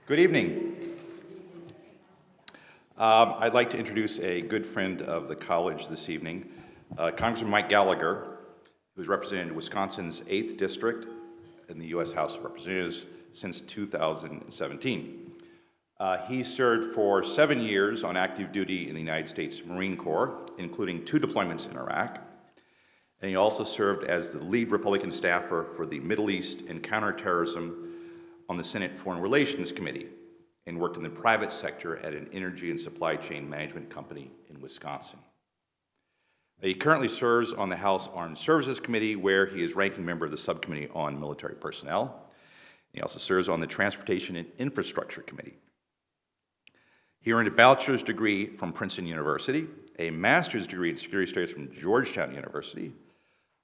Good evening. I'd like to introduce a good friend of the college this evening, Congressman Mike Gallagher, who's represented Wisconsin's 8th District in the U.S. House of Representatives since 2017. He served for 7 years on active duty in the United States Marine Corps, including 2 deployments in Iraq. And he also served as the lead Republican staffer for the Middle East and Counterterrorism on the Senate Foreign Relations Committee, and worked in the private sector at an energy and supply chain management company in Wisconsin. He currently serves on the House Armed Services Committee, where he is ranking member of the Subcommittee on Military Personnel. He also serves on the Transportation and Infrastructure Committee. He earned a bachelor's degree from Princeton University, a master's degree in security studies from Georgetown University,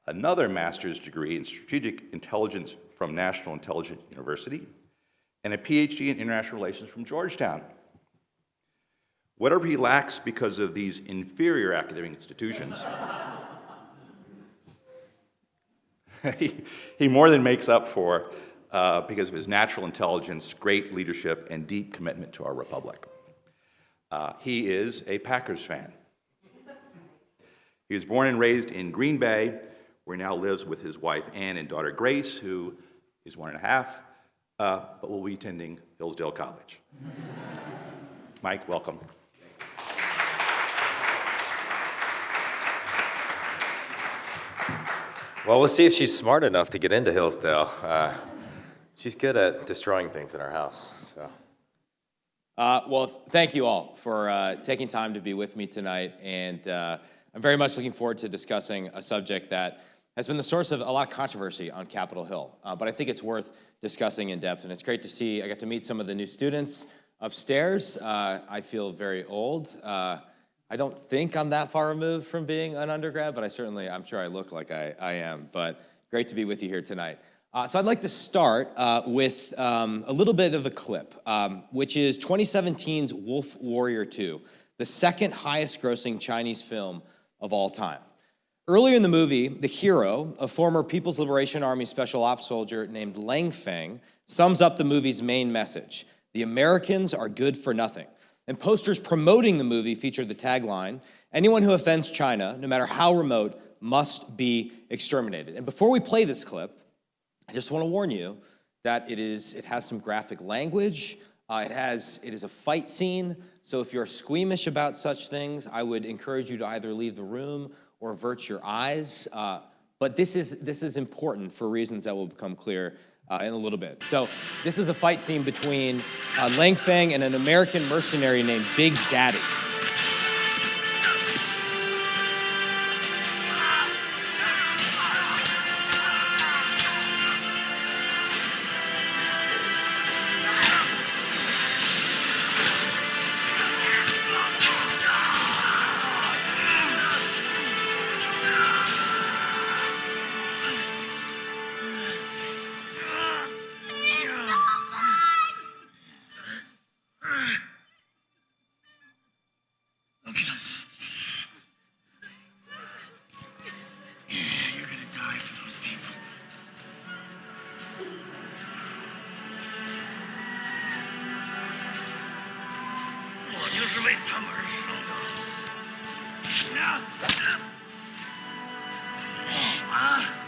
another master's degree in strategic intelligence from National Intelligence University, and a PhD in international relations from Georgetown. Whatever he lacks because of these inferior academic institutions, he more than makes up for because of his natural intelligence, great leadership, and deep commitment to our republic. He is a Packers fan. He was born and raised in Green Bay, where he now lives with his wife Ann and daughter Grace, who is 1.5, but will be attending Hillsdale College. Mike, welcome. Well, we'll see if she's smart enough to get into Hillsdale. She's good at destroying things in our house. So. Well, thank you all for taking time to be with me tonight, and I'm very much looking forward to discussing a subject that has been the source of a lot of controversy on Capitol Hill, but I think it's worth discussing in depth, and it's great to see. I got to meet some of the new students upstairs. I feel very old. I don't think I'm that far removed from being an undergrad, but I'm sure I look like I am, but great to be with you here tonight. So I'd like to start with a little bit of a clip, which is 2017's Wolf Warrior 2, the second highest grossing Chinese film of all time. Earlier in the movie, the hero, a former People's Liberation Army special ops soldier named Lang Feng, sums up the movie's main message: the Americans are good for nothing. And posters promoting the movie featured the tagline, anyone who offends China, no matter how remote, must be exterminated. And before we play this clip, I just want to warn you that it has some graphic language. It is a fight scene. So if you're squeamish about such things, I would encourage you to either leave the room or avert your eyes. But this is important for reasons that will become clear in a little bit. So this is a fight scene between Lang Feng and an American mercenary named Big Daddy.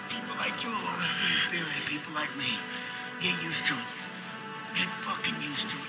People like you always be inferior. People like me. Get used to it. Get fucking used to it.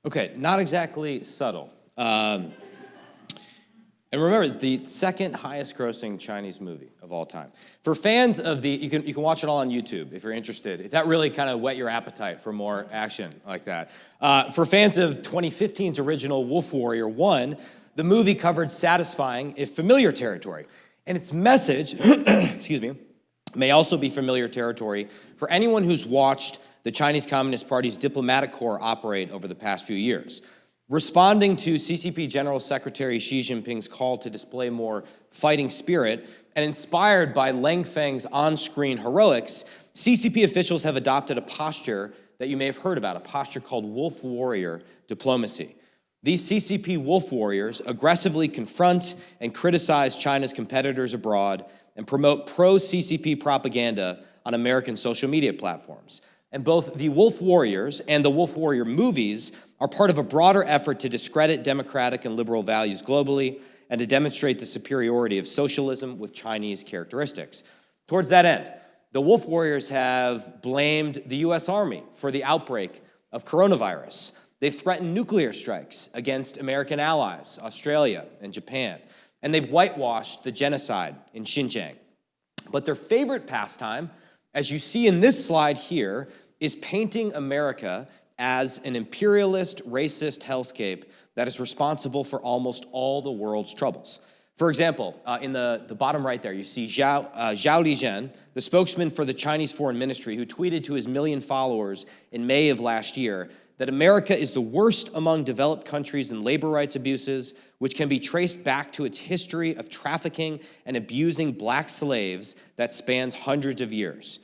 Okay, not exactly subtle. And remember, the second highest grossing Chinese movie of all time. For fans of you can watch it all on YouTube if you're interested. If that really kind of whet your appetite for more action like that. For fans of 2015's original Wolf Warrior 1, the movie covered satisfying, if familiar territory. And its message, excuse me, may also be familiar territory for anyone who's watched the Chinese Communist Party's diplomatic corps operate over the past few years. Responding to CCP General Secretary Xi Jinping's call to display more fighting spirit, and inspired by Lang Feng's on-screen heroics, CCP officials have adopted a posture that you may have heard about, a posture called wolf warrior diplomacy. These CCP wolf warriors aggressively confront and criticize China's competitors abroad and promote pro-CCP propaganda on American social media platforms. And both the Wolf Warriors and the Wolf Warrior movies are part of a broader effort to discredit democratic and liberal values globally and to demonstrate the superiority of socialism with Chinese characteristics. Towards that end, the Wolf Warriors have blamed the U.S. Army for the outbreak of coronavirus. They've threatened nuclear strikes against American allies, Australia and Japan, and they've whitewashed the genocide in Xinjiang. But their favorite pastime, as you see in this slide here, is painting America as an imperialist, racist hellscape that is responsible for almost all the world's troubles. For example, in the bottom right there, you see Zhao Lijian, the spokesman for the Chinese Foreign Ministry, who tweeted to his 1 million followers in May of last year that America is the worst among developed countries in labor rights abuses, which can be traced back to its history of trafficking and abusing black slaves that spans hundreds of years.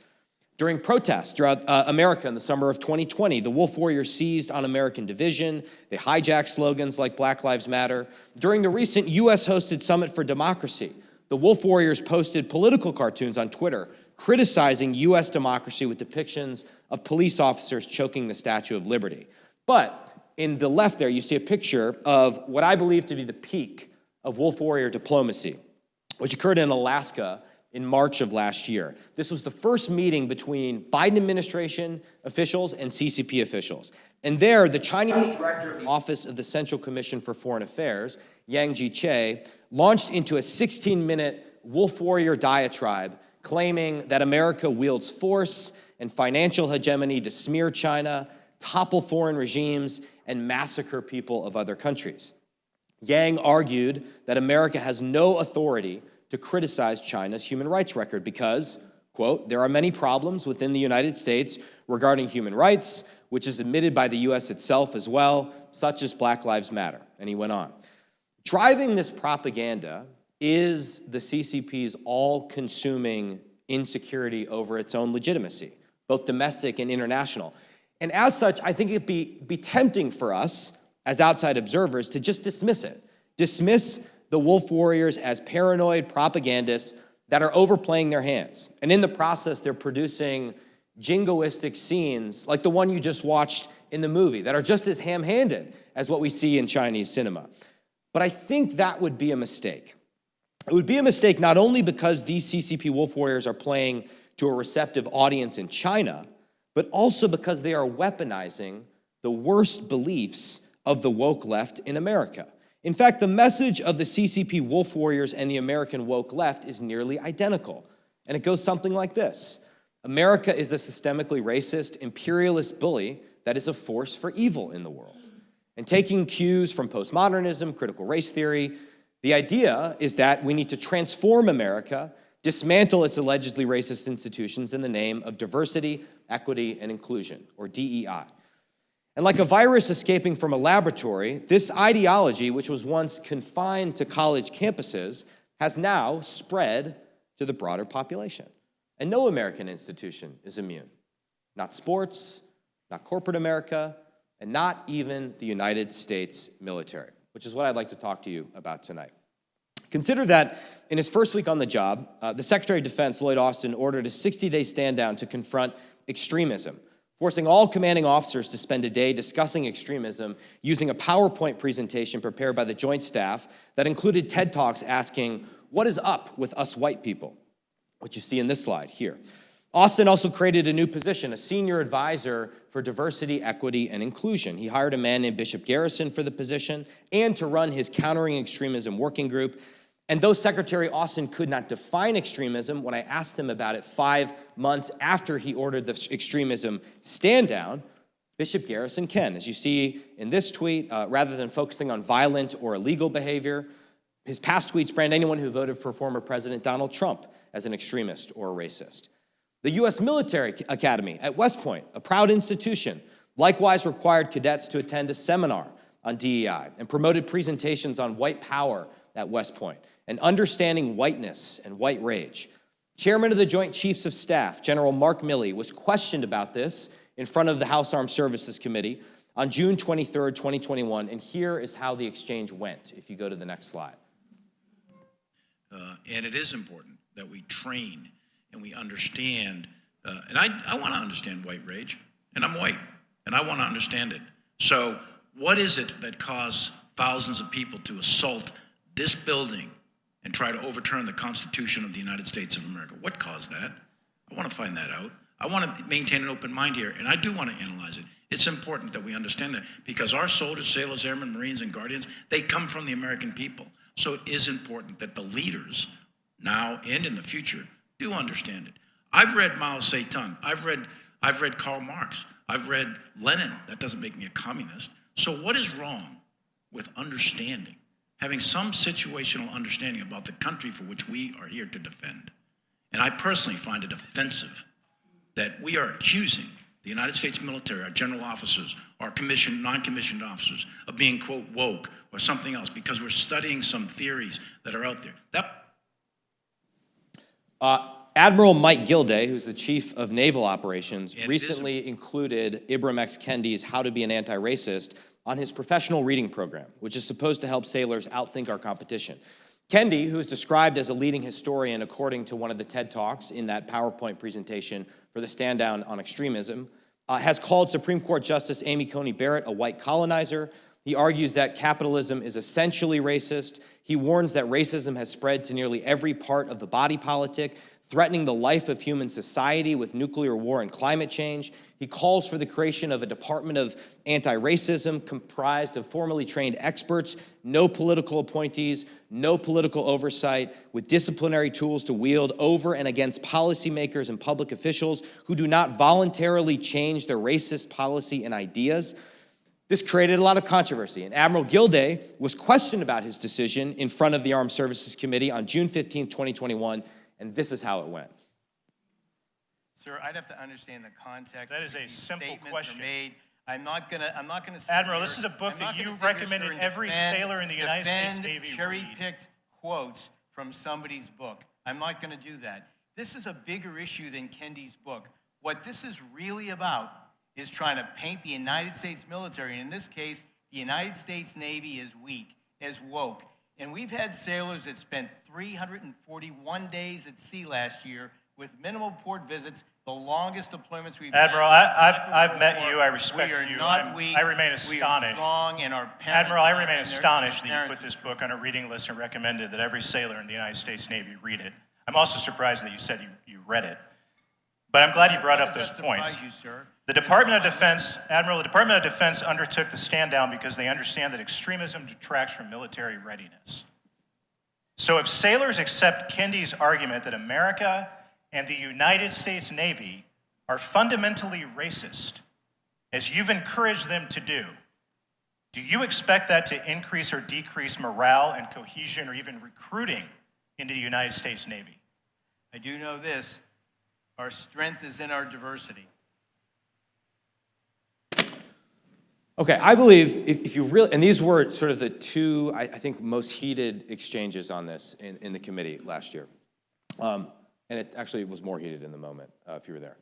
During protests throughout America in the summer of 2020, the Wolf Warriors seized on American division. They hijacked slogans like Black Lives Matter. During the recent U.S.-hosted Summit for Democracy, the Wolf Warriors posted political cartoons on Twitter criticizing U.S. democracy with depictions of police officers choking the Statue of Liberty. But in the left there, you see a picture of what I believe to be the peak of Wolf Warrior diplomacy, which occurred in Alaska in March of last year. This was the first meeting between Biden administration officials and CCP officials. And there, the Chinese director of the Office of the Central Commission for Foreign Affairs, Yang Jiechi, launched into a 16-minute Wolf Warrior diatribe claiming that America wields force and financial hegemony to smear China, topple foreign regimes, and massacre people of other countries. Yang argued that America has no authority to criticize China's human rights record because, quote, there are many problems within the United States regarding human rights, which is admitted by the U.S. itself as well, such as Black Lives Matter. And he went on. Driving this propaganda is the CCP's all-consuming insecurity over its own legitimacy, both domestic and international. And as such, I think it'd be tempting for us as outside observers to just dismiss it. Dismiss the Wolf Warriors as paranoid propagandists that are overplaying their hands. And in the process, they're producing jingoistic scenes like the one you just watched in the movie that are just as ham-handed as what we see in Chinese cinema. But I think that would be a mistake. It would be a mistake not only because these CCP Wolf Warriors are playing to a receptive audience in China, but also because they are weaponizing the worst beliefs of the woke left in America. In fact, the message of the CCP Wolf Warriors and the American woke left is nearly identical. And it goes something like this. America is a systemically racist, imperialist bully that is a force for evil in the world. And taking cues from postmodernism, critical race theory, the idea is that we need to transform America, dismantle its allegedly racist institutions in the name of diversity, equity, and inclusion, or DEI. And like a virus escaping from a laboratory, this ideology, which was once confined to college campuses, has now spread to the broader population. And no American institution is immune. Not sports, not corporate America, and not even the United States military, which is what I'd like to talk to you about tonight. Consider that in his first week on the job, the Secretary of Defense, Lloyd Austin, ordered a 60-day stand-down to confront extremism, forcing all commanding officers to spend a day discussing extremism using a PowerPoint presentation prepared by the Joint Staff that included TED Talks asking, what is up with us white people? Which you see in this slide here. Austin also created a new position, a senior advisor for diversity, equity, and inclusion. He hired a man named Bishop Garrison for the position and to run his Countering Extremism Working Group. And though Secretary Austin could not define extremism, when I asked him about it 5 months after he ordered the extremism stand down, Bishop Garrison can. As you see in this tweet, rather than focusing on violent or illegal behavior, his past tweets brand anyone who voted for former President Donald Trump as an extremist or a racist. The U.S. Military Academy at West Point, a proud institution, likewise required cadets to attend a seminar on DEI and promoted presentations on white power at West Point and understanding whiteness and white rage. Chairman of the Joint Chiefs of Staff, General Mark Milley, was questioned about this in front of the House Armed Services Committee on June 23rd, 2021, and here is how the exchange went, if you go to the next slide. And it is important that we train and we understand, and I want to understand white rage, and I'm white, and I want to understand it. So what is it that caused thousands of people to assault this building and try to overturn the Constitution of the United States of America? What caused that? I want to find that out. I want to maintain an open mind here, and I do want to analyze it. It's important that we understand that because our soldiers, sailors, airmen, Marines, and Guardians, they come from the American people. So it is important that the leaders, now and in the future, do understand it. I've read Mao Zedong. I've read Karl Marx. I've read Lenin. That doesn't make me a communist. So what is wrong with understanding, having some situational understanding about the country for which we are here to defend? And I personally find it offensive that we are accusing the United States military, our general officers, our commissioned, non-commissioned officers, of being, quote, woke or something else because we're studying some theories that are out there. Admiral Mike Gallagher, who's the chief of naval operations, recently included Ibram X. Kendi's How to Be an Anti-Racist on his professional reading program, which is supposed to help sailors outthink our competition. Kendi, who is described as a leading historian according to one of the TED Talks in that PowerPoint presentation for the stand down on extremism, has called Supreme Court Justice Amy Coney Barrett a white colonizer. He argues that capitalism is essentially racist. He warns that racism has spread to nearly every part of the body politic, threatening the life of human society with nuclear war and climate change. He calls for the creation of a Department of Anti-Racism comprised of formally trained experts, no political appointees, no political oversight, with disciplinary tools to wield over and against policymakers and public officials who do not voluntarily change their racist policy and ideas. This created a lot of controversy, and Admiral Gallagher was questioned about his decision in front of the Armed Services Committee on June 15, 2021, and this is how it went. Sir, I'd have to understand the context. That is a simple question. Made. I'm not gonna. Admiral, this is a book that you recommended every sailor in the United States Navy read. Cherry-picked quotes from somebody's book. I'm not gonna do that. This is a bigger issue than Kendi's book. What this is really about is trying to paint the United States military, and in this case, the United States Navy is weak, as woke. And we've had sailors that spent 341 days at sea last year with minimal port visits, the longest deployments we've Admiral, had. I've met you. I respect we are you. Not weak. I remain astonished. We are strong, and our parents, Admiral, I remain astonished that you put this book on a reading list and recommended that every sailor in the United States Navy read it. I'm also surprised that you said you read it. But I'm glad you brought up those points. You, sir? The Department of Defense, Admiral, the Department of Defense undertook the stand down because they understand that extremism detracts from military readiness. So if sailors accept Kendi's argument that America and the United States Navy are fundamentally racist, as you've encouraged them to do you expect that to increase or decrease morale and cohesion or even recruiting into the United States Navy? I do know this. Our strength is in our diversity. Okay, I believe if you really, and these were sort of the two, I think, most heated exchanges on this in the committee last year. And it actually was more heated in the moment, if you were there.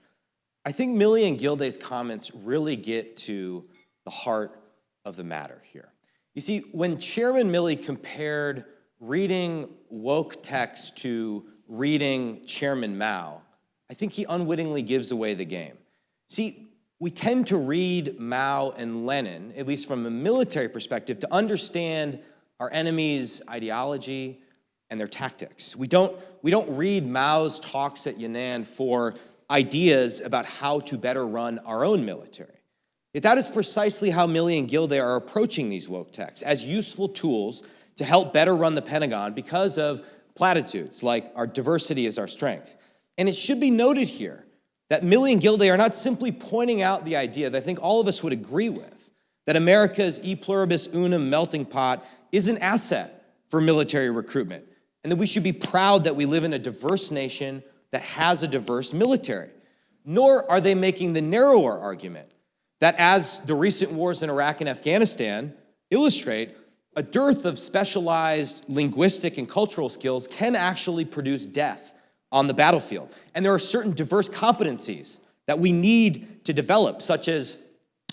I think Milley and Gilday's comments really get to the heart of the matter here. You see, when Chairman Milley compared reading woke text to reading Chairman Mao, I think he unwittingly gives away the game. See, we tend to read Mao and Lenin, at least from a military perspective, to understand our enemy's ideology and their tactics. We don't read Mao's talks at Yan'an for ideas about how to better run our own military. Yet that is precisely how Milley and Gilday are approaching these woke texts, as useful tools to help better run the Pentagon because of platitudes like our diversity is our strength. And it should be noted here that Milley and Gilday are not simply pointing out the idea that I think all of us would agree with, that America's e pluribus unum melting pot is an asset for military recruitment, and that we should be proud that we live in a diverse nation that has a diverse military. Nor are they making the narrower argument that, as the recent wars in Iraq and Afghanistan illustrate, a dearth of specialized linguistic and cultural skills can actually produce death on the battlefield. And there are certain diverse competencies that we need to develop, such as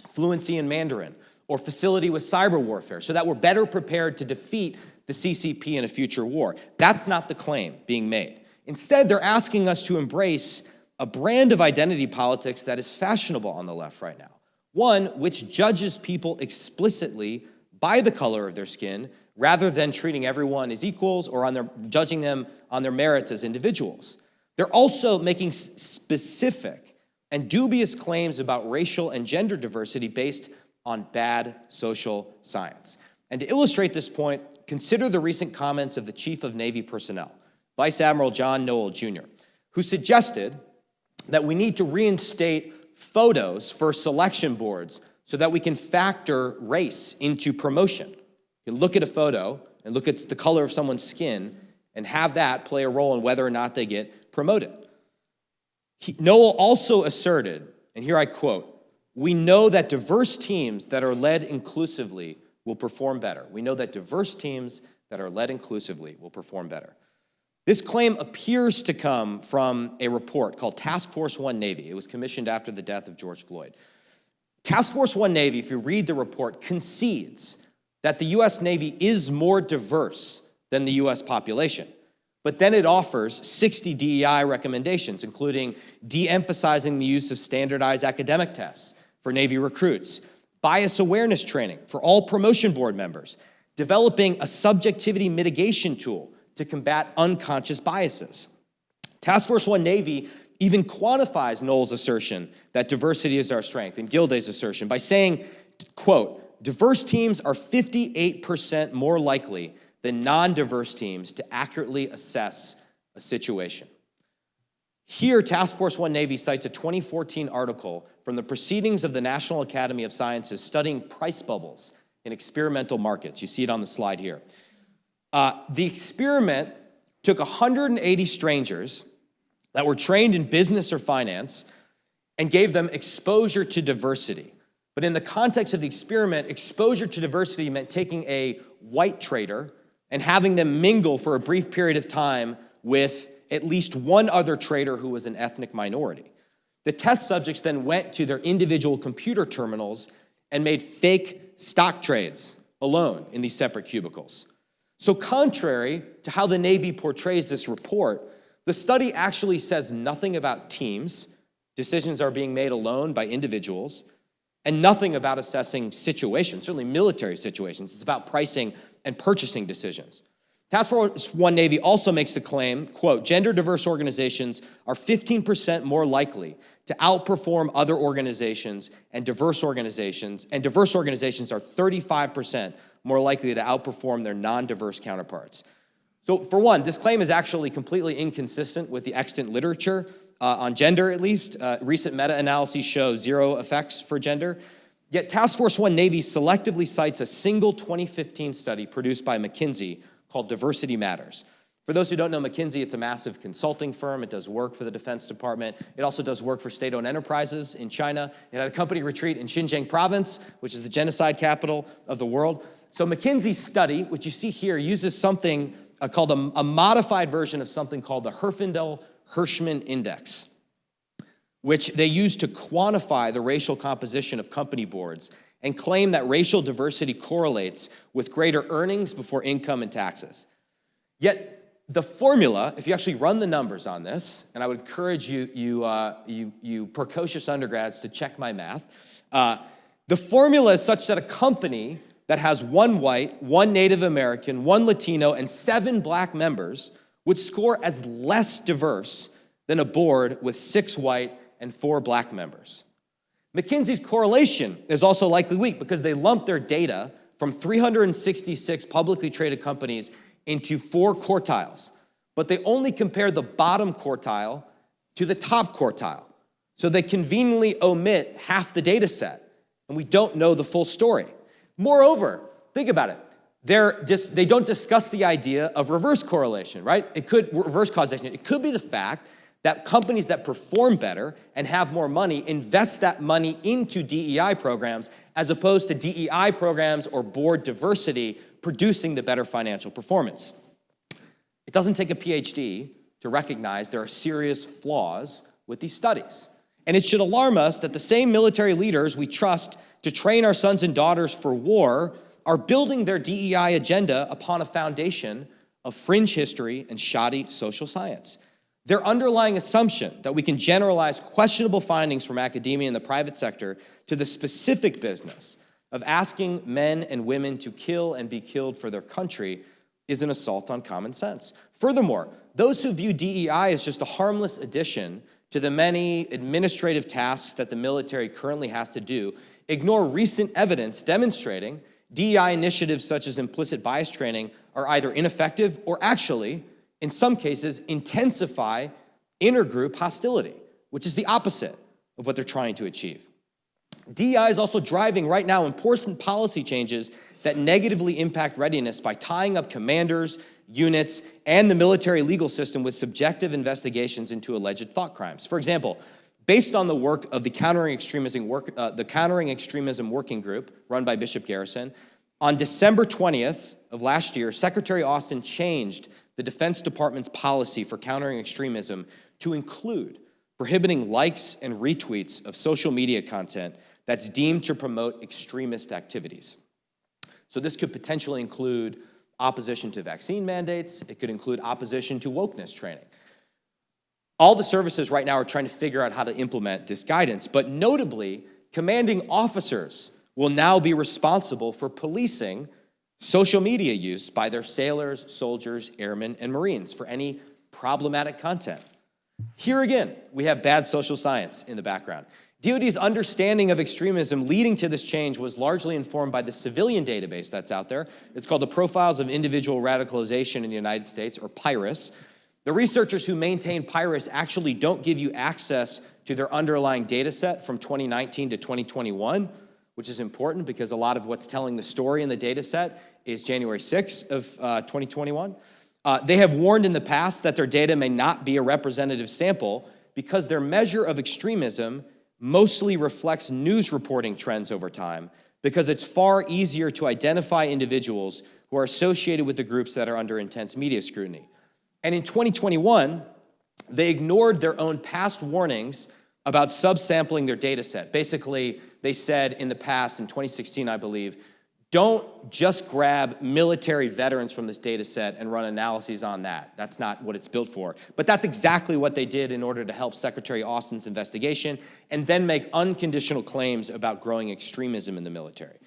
fluency in Mandarin or facility with cyber warfare, so that we're better prepared to defeat the CCP in a future war. That's not the claim being made. Instead, they're asking us to embrace a brand of identity politics that is fashionable on the left right now, one which judges people explicitly by the color of their skin rather than treating everyone as equals or judging them on their merits as individuals. They're also making specific and dubious claims about racial and gender diversity based on bad social science. And to illustrate this point, consider the recent comments of the Chief of Navy Personnel, Vice Admiral John Noel Jr., who suggested that we need to reinstate photos for selection boards so that we can factor race into promotion. You can look at a photo and look at the color of someone's skin and have that play a role in whether or not they get promoted. Noel also asserted, and here I quote, "We know that diverse teams that are led inclusively will perform better." We know that diverse teams that are led inclusively will perform better. This claim appears to come from a report called Task Force One Navy. It was commissioned after the death of George Floyd. Task Force One Navy, if you read the report, concedes that the U.S. Navy is more diverse than the U.S. population. But then it offers 60 DEI recommendations, including de-emphasizing the use of standardized academic tests for Navy recruits, bias awareness training for all promotion board members, developing a subjectivity mitigation tool to combat unconscious biases. Task Force One Navy even quantifies Noel's assertion that diversity is our strength and Gilday's assertion by saying, quote, "Diverse teams are 58% more likely than non-diverse teams to accurately assess a situation." Here, Task Force One Navy cites a 2014 article from the Proceedings of the National Academy of Sciences studying price bubbles in experimental markets. You see it on the slide here. The experiment took 180 strangers that were trained in business or finance and gave them exposure to diversity. But in the context of the experiment, exposure to diversity meant taking a white trader and having them mingle for a brief period of time with at least one other trader who was an ethnic minority. The test subjects then went to their individual computer terminals and made fake stock trades alone in these separate cubicles. So contrary to how the Navy portrays this report, the study actually says nothing about teams. Decisions are being made alone by individuals, and nothing about assessing situations, certainly military situations. It's about pricing and purchasing decisions. Task Force One Navy also makes the claim, quote, "Gender diverse organizations are 15% more likely to outperform other organizations, and diverse organizations are 35% more likely to outperform their non-diverse counterparts." So for one, this claim is actually completely inconsistent with the extant literature on gender, at least. Recent meta-analyses show zero effects for gender. Yet Task Force One Navy selectively cites a single 2015 study produced by McKinsey called Diversity Matters. For those who don't know McKinsey, it's a massive consulting firm. It does work for the Defense Department. It also does work for state-owned enterprises in China. It had a company retreat in Xinjiang province, which is the genocide capital of the world. So McKinsey's study, which you see here, uses something called a modified version of something called the Herfindahl-Hirschman Index, which they use to quantify the racial composition of company boards and claim that racial diversity correlates with greater earnings before income and taxes. Yet the formula, if you actually run the numbers on this, and I would encourage you precocious undergrads to check my math, the formula is such that a company that has one white, one Native American, one Latino, and 7 black members would score as less diverse than a board with 6 white and 4 black members. McKinsey's correlation is also likely weak because they lump their data from 366 publicly traded companies into 4 quartiles, but they only compare the bottom quartile to the top quartile. So they conveniently omit half the data set, and we don't know the full story. Moreover, think about it. They don't discuss the idea of reverse correlation, right? Reverse causation. It could be the fact that companies that perform better and have more money invest that money into DEI programs as opposed to DEI programs or board diversity producing the better financial performance. It doesn't take a PhD to recognize there are serious flaws with these studies. And it should alarm us that the same military leaders we trust to train our sons and daughters for war are building their DEI agenda upon a foundation of fringe history and shoddy social science. Their underlying assumption that we can generalize questionable findings from academia and the private sector to the specific business of asking men and women to kill and be killed for their country is an assault on common sense. Furthermore, those who view DEI as just a harmless addition to the many administrative tasks that the military currently has to do ignore recent evidence demonstrating DEI initiatives such as implicit bias training are either ineffective or actually, in some cases, intensify intergroup hostility, which is the opposite of what they're trying to achieve. DEI is also driving right now important policy changes that negatively impact readiness by tying up commanders, units, and the military legal system with subjective investigations into alleged thought crimes. For example, based on the work of the Countering Extremism Working Group run by Bishop Garrison, on December 20th of last year, Secretary Austin changed the Defense Department's policy for countering extremism to include prohibiting likes and retweets of social media content that's deemed to promote extremist activities. So this could potentially include opposition to vaccine mandates. It could include opposition to wokeness training. All the services right now are trying to figure out how to implement this guidance, but notably, commanding officers will now be responsible for policing social media use by their sailors, soldiers, airmen, and Marines for any problematic content. Here again, we have bad social science in the background. DoD's understanding of extremism leading to this change was largely informed by the civilian database that's out there. It's called the Profiles of Individual Radicalization in the United States, or PIRIS. The researchers who maintain PIRIS actually don't give you access to their underlying data set from 2019 to 2021, which is important because a lot of what's telling the story in the data set is January 6th of 2021. They have warned in the past that their data may not be a representative sample because their measure of extremism mostly reflects news reporting trends over time because it's far easier to identify individuals who are associated with the groups that are under intense media scrutiny. And in 2021, they ignored their own past warnings about subsampling their data set. Basically, they said in the past, in 2016, I believe, don't just grab military veterans from this data set and run analyses on that. That's not what it's built for. But that's exactly what they did in order to help Secretary Austin's investigation and then make unconditional claims about growing extremism in the military.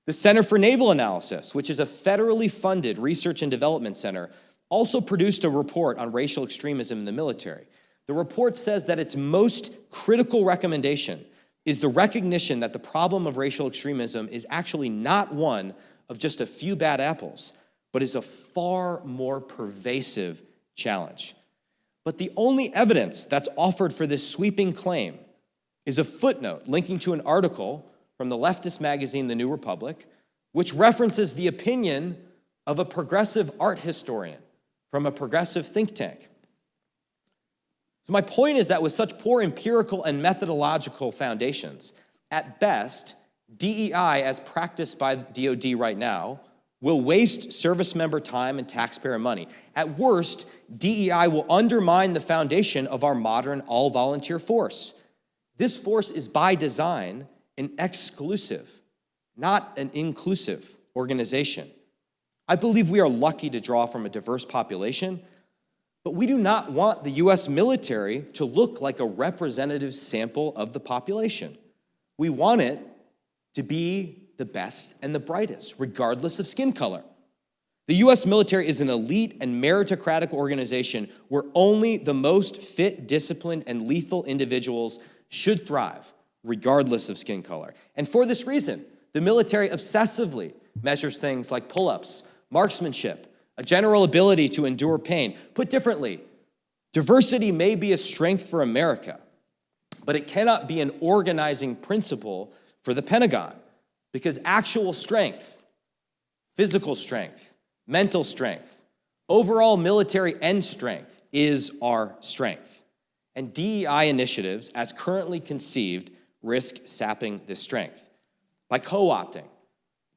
The Center for Naval Analysis, which is a federally funded research and development center, also produced a report on racial extremism in the military. The report says that its most critical recommendation is the recognition that the problem of racial extremism is actually not one of just a few bad apples, but is a far more pervasive challenge. But the only evidence that's offered for this sweeping claim is a footnote linking to an article from the leftist magazine, The New Republic, which references the opinion of a progressive art historian from a progressive think tank. So my point is that with such poor empirical and methodological foundations, at best, DEI as practiced by the DoD right now will waste service member time and taxpayer money. At worst, DEI will undermine the foundation of our modern all-volunteer force. This force is by design an exclusive, not an inclusive organization. I believe we are lucky to draw from a diverse population, but we do not want the U.S. military to look like a representative sample of the population. We want it to be the best and the brightest, regardless of skin color. The The U.S. military is an elite and meritocratic organization where only the most fit, disciplined, and lethal individuals should thrive, regardless of skin color. And for this reason, the military obsessively measures things like pull-ups, marksmanship, a general ability to endure pain. Put differently, diversity may be a strength for America, but it cannot be an organizing principle for the Pentagon, because actual strength, physical strength, mental strength, overall military end strength is our strength. And DEI initiatives, as currently conceived, risk sapping this strength. By co-opting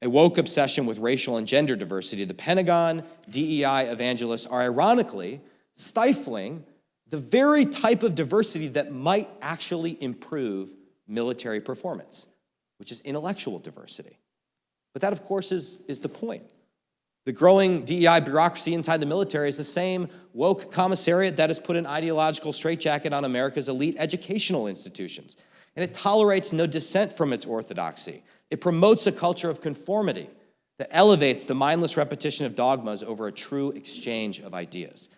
a woke obsession with racial and gender diversity, the Pentagon DEI evangelists are ironically stifling the very type of diversity that might actually improve military performance, which is intellectual diversity. But that, of course, is the point. The growing DEI bureaucracy inside the military is the same woke commissariat that has put an ideological straitjacket on America's elite educational institutions. And it tolerates no dissent from its orthodoxy. It promotes a culture of conformity that elevates the mindless repetition of dogmas over a true exchange of ideas.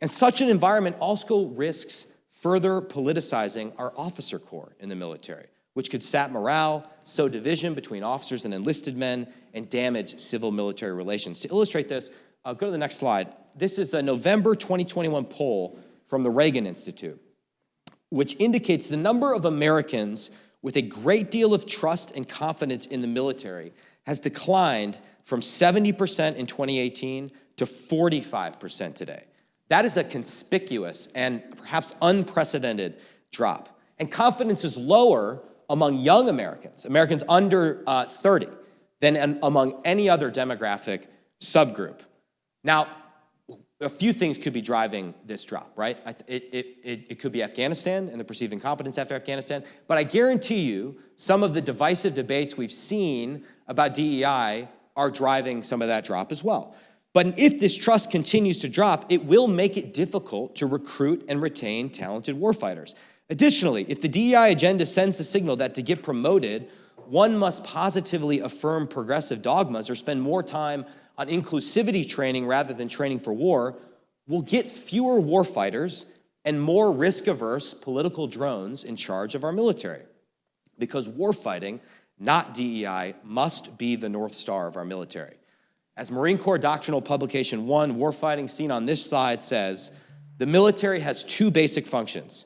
And such an environment also risks further politicizing our officer corps in the military, which could sap morale, sow division between officers and enlisted men, and damage civil-military relations. To illustrate this, go to the next slide. This is a November 2021 poll from the Reagan Institute, which indicates the number of Americans with a great deal of trust and confidence in the military has declined from 70% in 2018 to 45% today. That is a conspicuous and perhaps unprecedented drop. And confidence is lower among young Americans, Americans under 30, than among any other demographic subgroup. Now, a few things could be driving this drop, right? It could be Afghanistan and the perceived incompetence after Afghanistan, but I guarantee you some of the divisive debates we've seen about DEI are driving some of that drop as well. But if this trust continues to drop, it will make it difficult to recruit and retain talented warfighters. Additionally, if the DEI agenda sends the signal that to get promoted, one must positively affirm progressive dogmas or spend more time on inclusivity training rather than training for war, we'll get fewer warfighters and more risk-averse political drones in charge of our military. Because warfighting, not DEI, must be the North Star of our military. As Marine Corps doctrinal publication 1, Warfighting, seen on this slide, says, the military has two basic functions: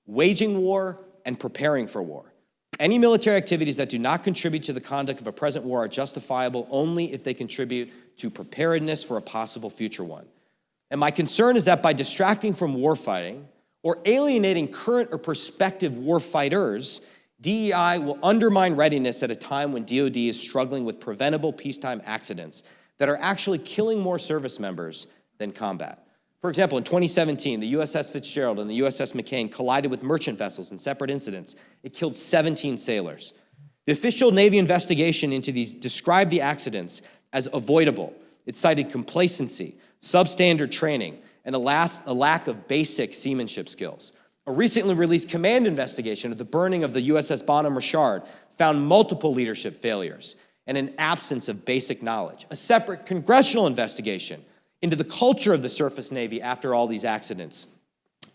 waging war and preparing for war. Any military activities that do not contribute to the conduct of a present war are justifiable only if they contribute to preparedness for a possible future one. And my concern is that by distracting from warfighting or alienating current or prospective warfighters, DEI will undermine readiness at a time when DoD is struggling with preventable peacetime accidents that are actually killing more service members than combat. For example, in 2017, the USS Fitzgerald and the USS McCain collided with merchant vessels in separate incidents. It killed 17 sailors. The official Navy investigation into these described the accidents as avoidable. It cited complacency, substandard training, and a lack of basic seamanship skills. A recently released command investigation of the burning of the USS Bonhomme Richard found multiple leadership failures and an absence of basic knowledge. A separate congressional investigation into the culture of the surface Navy after all these accidents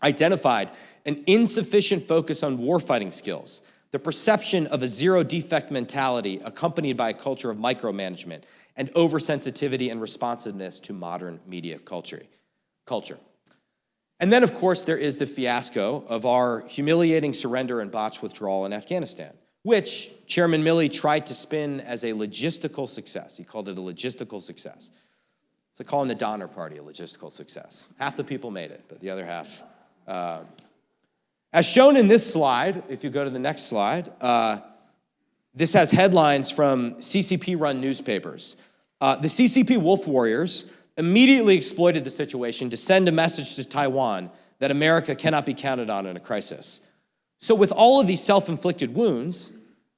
identified an insufficient focus on warfighting skills, the perception of a zero-defect mentality accompanied by a culture of micromanagement, and oversensitivity and responsiveness to modern media culture. And then, of course, there is the fiasco of our humiliating surrender and botched withdrawal in Afghanistan, which Chairman Milley tried to spin as a logistical success. He called it a logistical success. It's like calling the Donner Party a logistical success. Half the people made it, but the other half. As shown in this slide, if you go to the next slide, this has headlines from CCP-run newspapers. The CCP Wolf Warriors immediately exploited the situation to send a message to Taiwan that America cannot be counted on in a crisis. So with all of these self-inflicted wounds,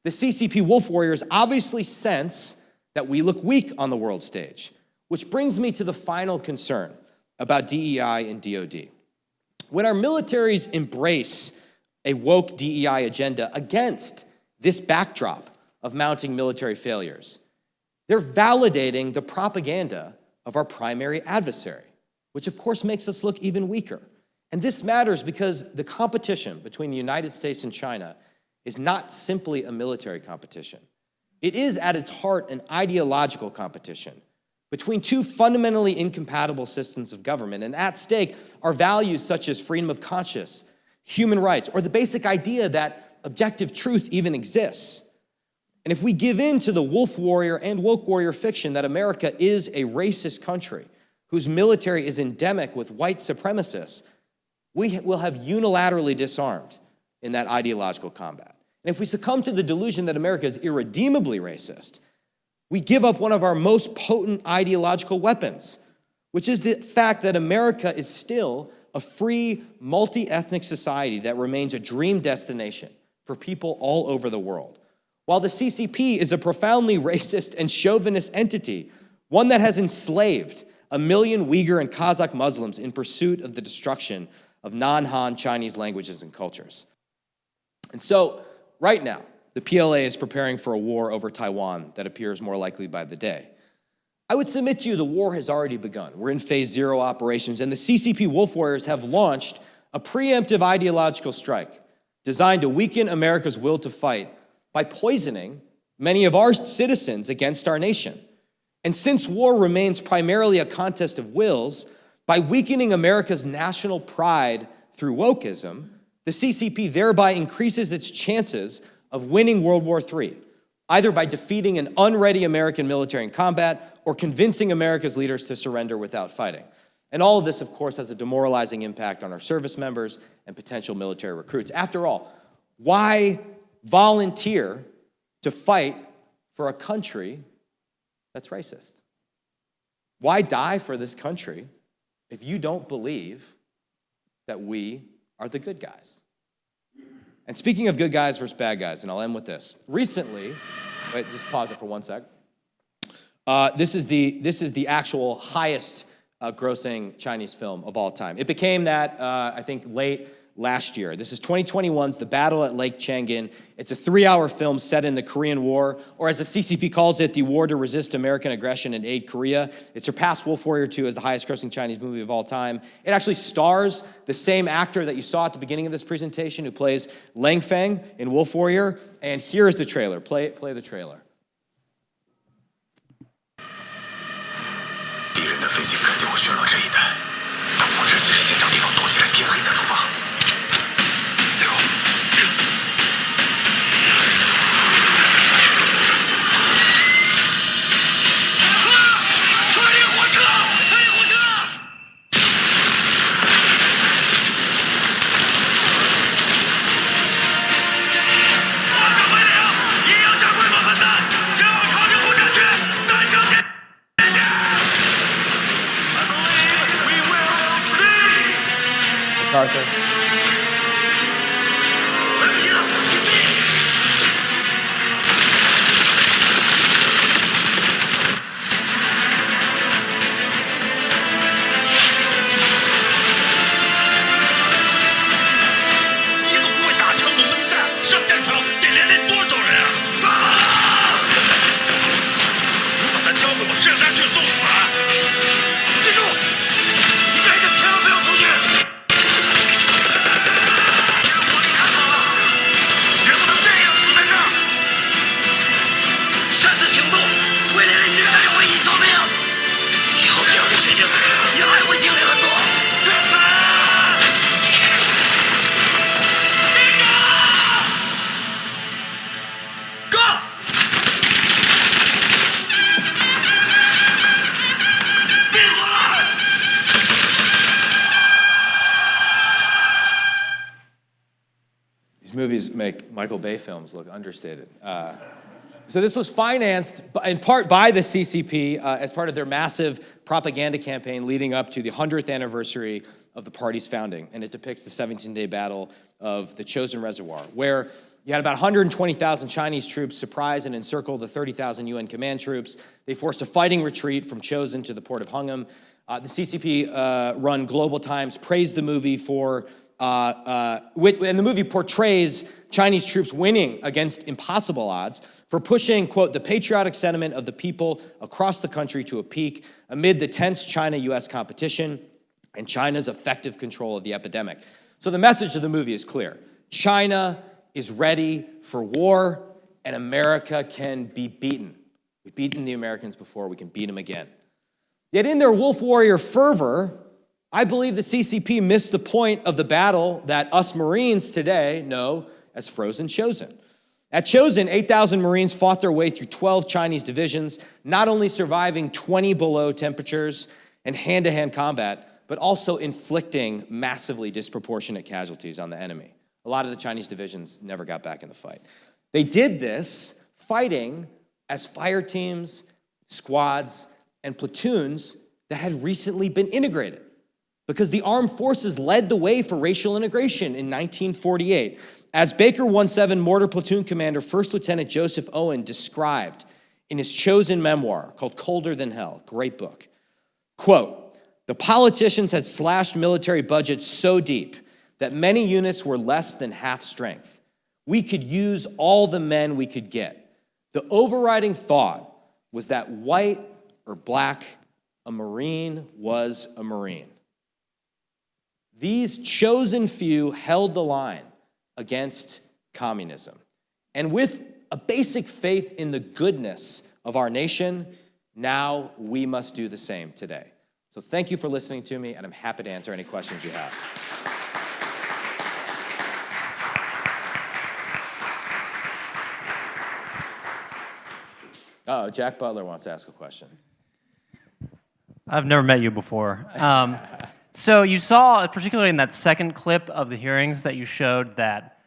the CCP Wolf Warriors obviously sense that we look weak on the world stage, which brings me to the final concern about DEI and DoD. When our militaries embrace a woke DEI agenda against this backdrop of mounting military failures, they're validating the propaganda of our primary adversary, which of course makes us look even weaker. And this matters because the competition between the United States and China is not simply a military competition. It is at its heart an ideological competition between two fundamentally incompatible systems of government. And at stake are values such as freedom of conscience, human rights, or the basic idea that objective truth even exists. And if we give in to the wolf warrior and woke warrior fiction that America is a racist country whose military is endemic with white supremacists, we will have unilaterally disarmed in that ideological combat. And if we succumb to the delusion that America is irredeemably racist, we give up one of our most potent ideological weapons, which is the fact that America is still a free, multi-ethnic society that remains a dream destination for people all over the world. While the CCP is a profoundly racist and chauvinist entity, one that has enslaved 1 million Uyghur and Kazakh Muslims in pursuit of the destruction of non-Han Chinese languages and cultures. And so, right now, the PLA is preparing for a war over Taiwan that appears more likely by the day. I would submit to you the war has already begun. We're in phase 0 operations, and the CCP Wolf Warriors have launched a preemptive ideological strike designed to weaken America's will to fight by poisoning many of our citizens against our nation. And since war remains primarily a contest of wills, by weakening America's national pride through wokeism, the CCP thereby increases its chances of winning World War III, either by defeating an unready American military in combat or convincing America's leaders to surrender without fighting. And all of this, of course, has a demoralizing impact on our service members and potential military recruits. After all, why volunteer to fight for a country that's racist? Why die for this country if you don't believe that we are the good guys? And speaking of good guys versus bad guys, and I'll end with this. Recently, wait, just pause it for 1 sec. This is the actual highest grossing Chinese film of all time. It became that, I think, late last year. This is 2021's The Battle at Lake Changan. It's a 3-hour film set in the Korean War, or as the CCP calls it, the war to resist American aggression and aid Korea. It surpassed Wolf Warrior 2 as the highest grossing Chinese movie of all time. It actually stars the same actor that you saw at the beginning of this presentation who plays Lang Feng in Wolf Warrior. And here is the trailer. Play the trailer. 敌人的飞机肯定会巡逻这一带，我直接先找地方躲起来，天黑再出发。雷公，撤离火车！撤离火车！我指挥令，一营长规模分散，前往长津湖战区，南向前。 MacArthur. Movies make Michael Bay films look understated. So this was financed in part by the CCP as part of their massive propaganda campaign leading up to the 100th anniversary of the party's founding. And it depicts the 17-day battle of the Chosin Reservoir, where you had about 120,000 Chinese troops surprise and encircle the 30,000 UN command troops. They forced a fighting retreat from Chosin to the port of Hungum. The CCP-run Global Times praised the movie for and the movie portrays Chinese troops winning against impossible odds for pushing, quote, the patriotic sentiment of the people across the country to a peak amid the tense China-U.S. competition and China's effective control of the epidemic. So the message of the movie is clear. China is ready for war, and America can be beaten. We've beaten the Americans before, we can beat them again. Yet in their wolf warrior fervor, I believe the CCP missed the point of the battle that us Marines today know as Frozen Chosen. At Chosen, 8,000 Marines fought their way through 12 Chinese divisions, not only surviving 20 below temperatures and hand-to-hand combat, but also inflicting massively disproportionate casualties on the enemy. A lot of the Chinese divisions never got back in the fight. They did this fighting as fire teams, squads, and platoons that had recently been integrated, because the armed forces led the way for racial integration in 1948. As Baker 17 Mortar Platoon Commander First Lieutenant Joseph Owen described in his Chosen memoir called Colder Than Hell, great book, quote, the politicians had slashed military budgets so deep that many units were less than half strength. We could use all the men we could get. The overriding thought was that white or black, a Marine was a Marine. These chosen few held the line against communism. And with a basic faith in the goodness of our nation, now we must do the same today. So thank you for listening to me, and I'm happy to answer any questions you have. Oh, Jack Butler wants to ask a question. I've never met you before. So you saw, particularly in that second clip of the hearings that you showed, that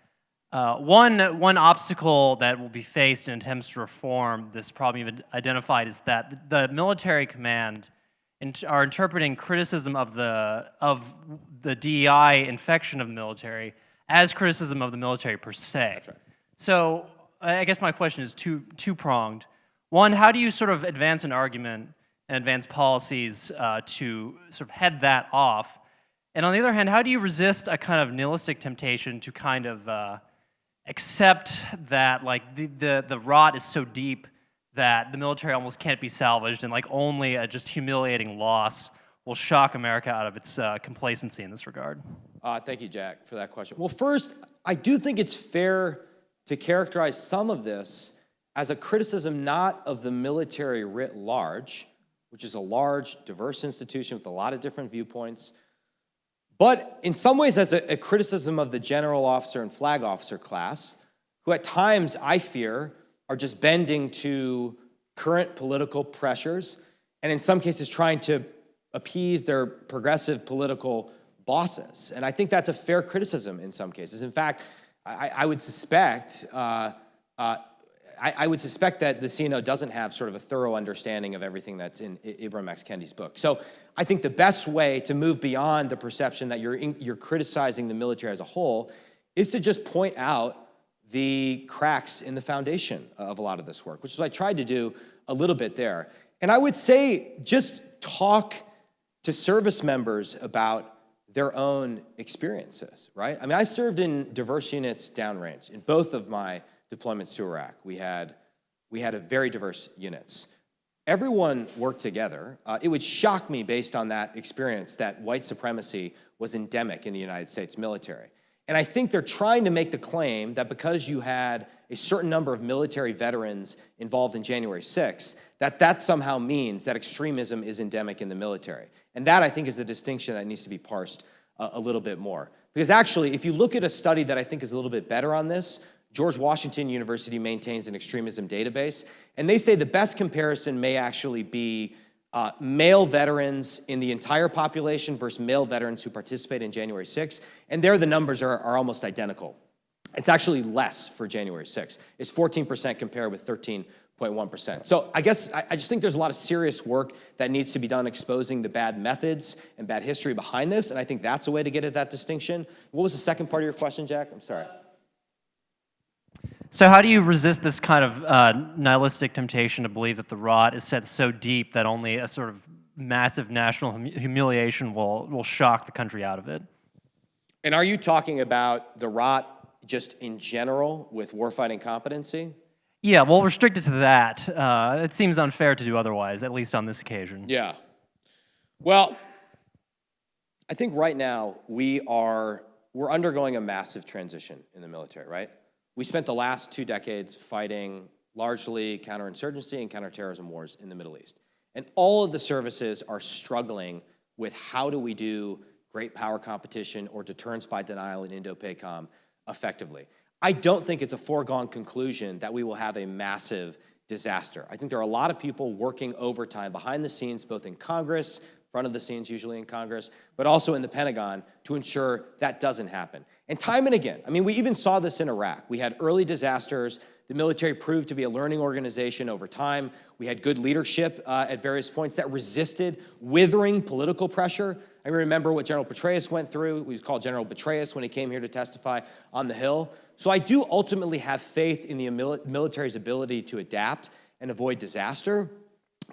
one obstacle that will be faced in attempts to reform this problem you've identified is that the military command are interpreting criticism of the DEI infection of the military as criticism of the military per se. That's right. So I guess my question is two-pronged. One, how do you sort of advance an argument and advance policies to sort of head that off? And on the other hand, how do you resist a kind of nihilistic temptation to kind of accept that like the rot is so deep that the military almost can't be salvaged, and like only a just humiliating loss will shock America out of its complacency in this regard? Thank you, Jack, for that question. Well, first, I do think it's fair to characterize some of this as a criticism not of the military writ large, which is a large, diverse institution with a lot of different viewpoints, but in some ways as a criticism of the general officer and flag officer class, who at times, I fear, are just bending to current political pressures, and in some cases trying to appease their progressive political bosses. And I think that's a fair criticism in some cases. In fact, I would suspect I would suspect that the CNO doesn't have sort of a thorough understanding of everything that's in Ibram X. Kendi's book. So I think the best way to move beyond the perception that you're criticizing the military as a whole is to just point out the cracks in the foundation of a lot of this work, which is what I tried to do a little bit there. And I would say just talk to service members about their own experiences, right? I mean, I served in diverse units downrange in both of my deployments to Iraq. We had a very diverse units. Everyone worked together. It would shock me based on that experience that white supremacy was endemic in the United States military. And I think they're trying to make the claim that because you had a certain number of military veterans involved in January 6th, that somehow means that extremism is endemic in the military. And that, I think, is a distinction that needs to be parsed a little bit more. Because actually, if you look at a study that I think is a little bit better on this, George Washington University maintains an extremism database, and they say the best comparison may actually be male veterans in the entire population versus male veterans who participate in January 6th, and there the numbers are almost identical. It's actually less for January 6th. It's 14% compared with 13.1%. So I guess I just think there's a lot of serious work that needs to be done exposing the bad methods and bad history behind this, and I think that's a way to get at that distinction. What was the second part of your question, Jack? I'm sorry. So how do you resist this kind of nihilistic temptation to believe that the rot is set so deep that only a sort of massive national humiliation will shock the country out of it? And are you talking about the rot just in general with warfighting competency? Yeah, well, restricted to that. It seems unfair to do otherwise, at least on this occasion. Yeah. Well, I think right now we're undergoing a massive transition in the military, right? We spent the last 2 decades fighting largely counterinsurgency and counterterrorism wars in the Middle East. And all of the services are struggling with how do we do great power competition or deterrence by denial in Indo-PACOM effectively. I don't think it's a foregone conclusion that we will have a massive disaster. I think there are a lot of people working overtime behind the scenes, both in Congress, front of the scenes usually in Congress, but also in the Pentagon to ensure that doesn't happen. And time and again, I mean, we even saw this in Iraq. We had early disasters. The military proved to be a learning organization over time. We had good leadership at various points that resisted withering political pressure. I remember what General Petraeus went through. He was called General Petraeus when he came here to testify on the Hill. So I do ultimately have faith in the military's ability to adapt and avoid disaster.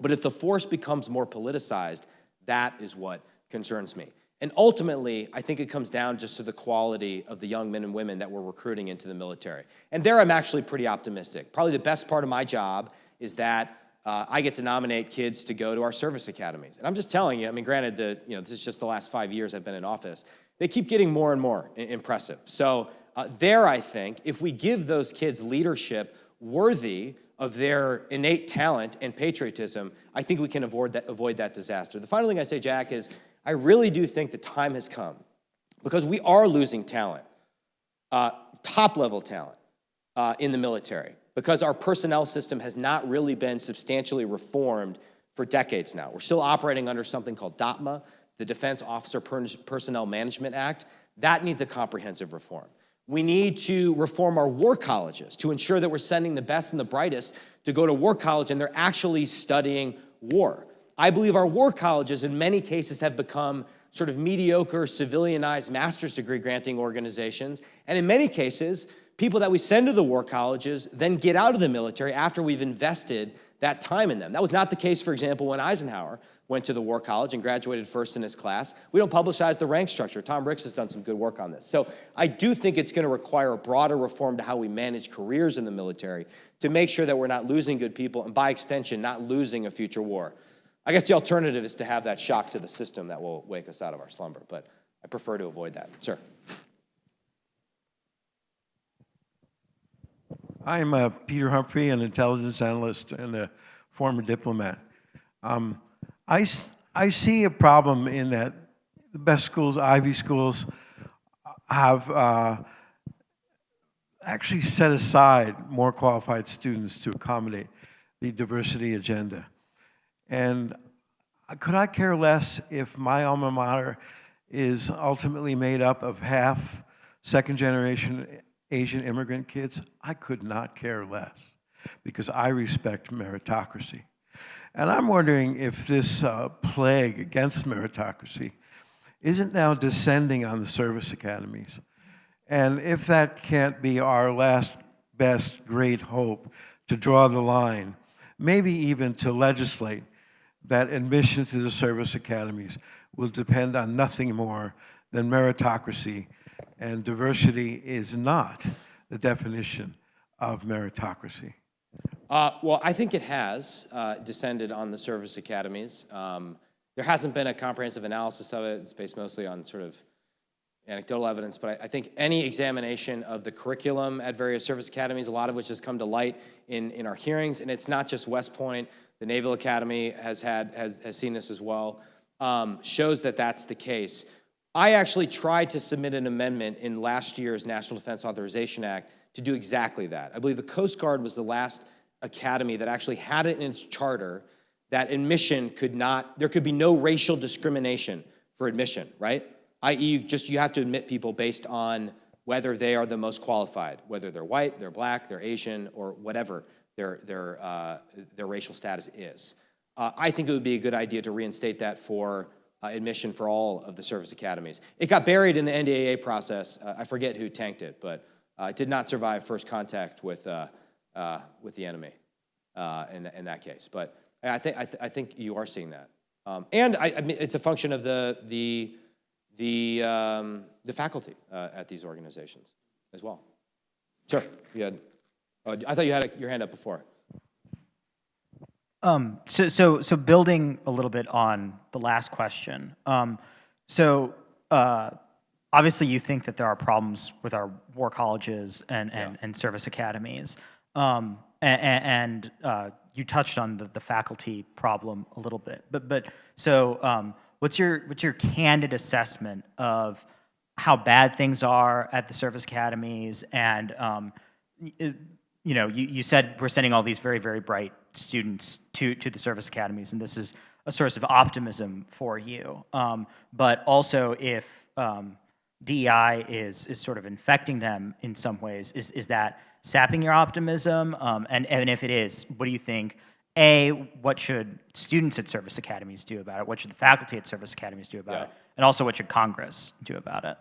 But if the force becomes more politicized, that is what concerns me. And ultimately, I think it comes down just to the quality of the young men and women that we're recruiting into the military. And there I'm actually pretty optimistic. Probably the best part of my job is that I get to nominate kids to go to our service academies. And I'm just telling you, I mean, granted, this is just the last 5 years I've been in office. They keep getting more and more impressive. So there, I think, if we give those kids leadership worthy of their innate talent and patriotism, I think we can avoid that disaster. The final thing I say, Jack, is I really do think the time has come because we are losing talent, top-level talent in the military because our personnel system has not really been substantially reformed for decades now. We're still operating under something called DOTMA, the Defense Officer Personnel Management Act. That needs a comprehensive reform. We need to reform our war colleges to ensure that we're sending the best and the brightest to go to war college and they're actually studying war. I believe our war colleges in many cases have become sort of mediocre, civilianized master's degree granting organizations. And in many cases, people that we send to the war colleges then get out of the military after we've invested that time in them. That was not the case, for example, when Eisenhower went to the War College and graduated first in his class. We don't publicize the rank structure. Tom Ricks has done some good work on this. So I do think it's going to require a broader reform to how we manage careers in the military to make sure that we're not losing good people and by extension, not losing a future war. I guess the alternative is to have that shock to the system that will wake us out of our slumber, but I prefer to avoid that. Sir. I'm Peter Humphrey, an intelligence analyst and a former diplomat. I see a problem in that the best schools, Ivy schools, have actually set aside more qualified students to accommodate the diversity agenda. And could I care less if my alma mater is ultimately made up of half second-generation Asian immigrant kids? I could not care less because I respect meritocracy. And I'm wondering if this plague against meritocracy isn't now descending on the service academies. And if that can't be our last best great hope to draw the line, maybe even to legislate that admission to the service academies will depend on nothing more than meritocracy, and diversity is not the definition of meritocracy. Well, I think it has descended on the service academies. There hasn't been a comprehensive analysis of it. It's based mostly on sort of anecdotal evidence, but I think any examination of the curriculum at various service academies, a lot of which has come to light in our hearings, and it's not just West Point, the Naval Academy has seen this as well, shows that that's the case. I actually tried to submit an amendment in last year's National Defense Authorization Act to do exactly that. I believe the Coast Guard was the last academy that actually had it in its charter that admission there could be no racial discrimination for admission, right? i.e. just you have to admit people based on whether they are the most qualified, whether they're white, they're black, they're Asian, or whatever their racial status is. I think it would be a good idea to reinstate that for admission for all of the service academies. It got buried in the NDAA process. I forget who tanked it, but it did not survive first contact with the enemy in that case. But I think you are seeing that, and I mean it's a function of the the faculty at these organizations as well. Sir, you had, I thought you had your hand up before. So building a little bit on the last question. Obviously you think that there are problems with our war colleges and service academies. And you touched on the faculty problem a little bit. What's your candid assessment of how bad things are at the service academies? And you said we're sending all these very, very bright students to the service academies, and this is a source of optimism for you. But also, if DEI is sort of infecting them in some ways, is that sapping your optimism? And if it is, what do you think? A, what should students at service academies do about it? What should the faculty at service academies do about it? And also, what should Congress do about it?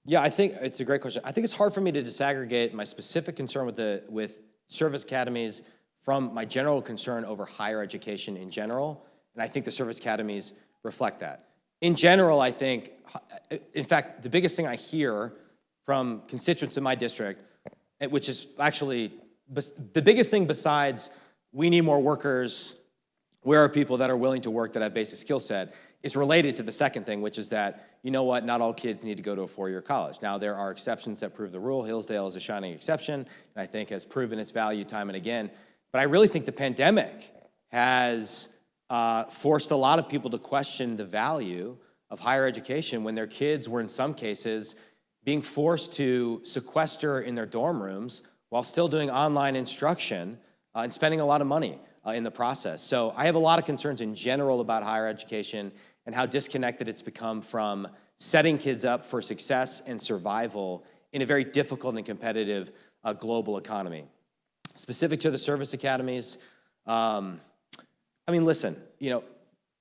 Yeah, I think it's a great question. I think it's hard for me to disaggregate my specific concern with service academies from my general concern over higher education in general, and I think the service academies reflect that. In general, I think, in fact, the biggest thing I hear from constituents in my district, which is actually the biggest thing besides we need more workers, where are people that are willing to work that have basic skill set, is related to the second thing, which is that, you know what, not all kids need to go to a four-year college. Now, there are exceptions that prove the rule. Hillsdale is a shining exception, and I think has proven its value time and again. But I really think the pandemic has forced a lot of people to question the value of higher education when their kids were, in some cases, being forced to sequester in their dorm rooms while still doing online instruction and spending a lot of money in the process. So I have a lot of concerns in general about higher education and how disconnected it's become from setting kids up for success and survival in a very difficult and competitive global economy. Specific to the service academies, listen,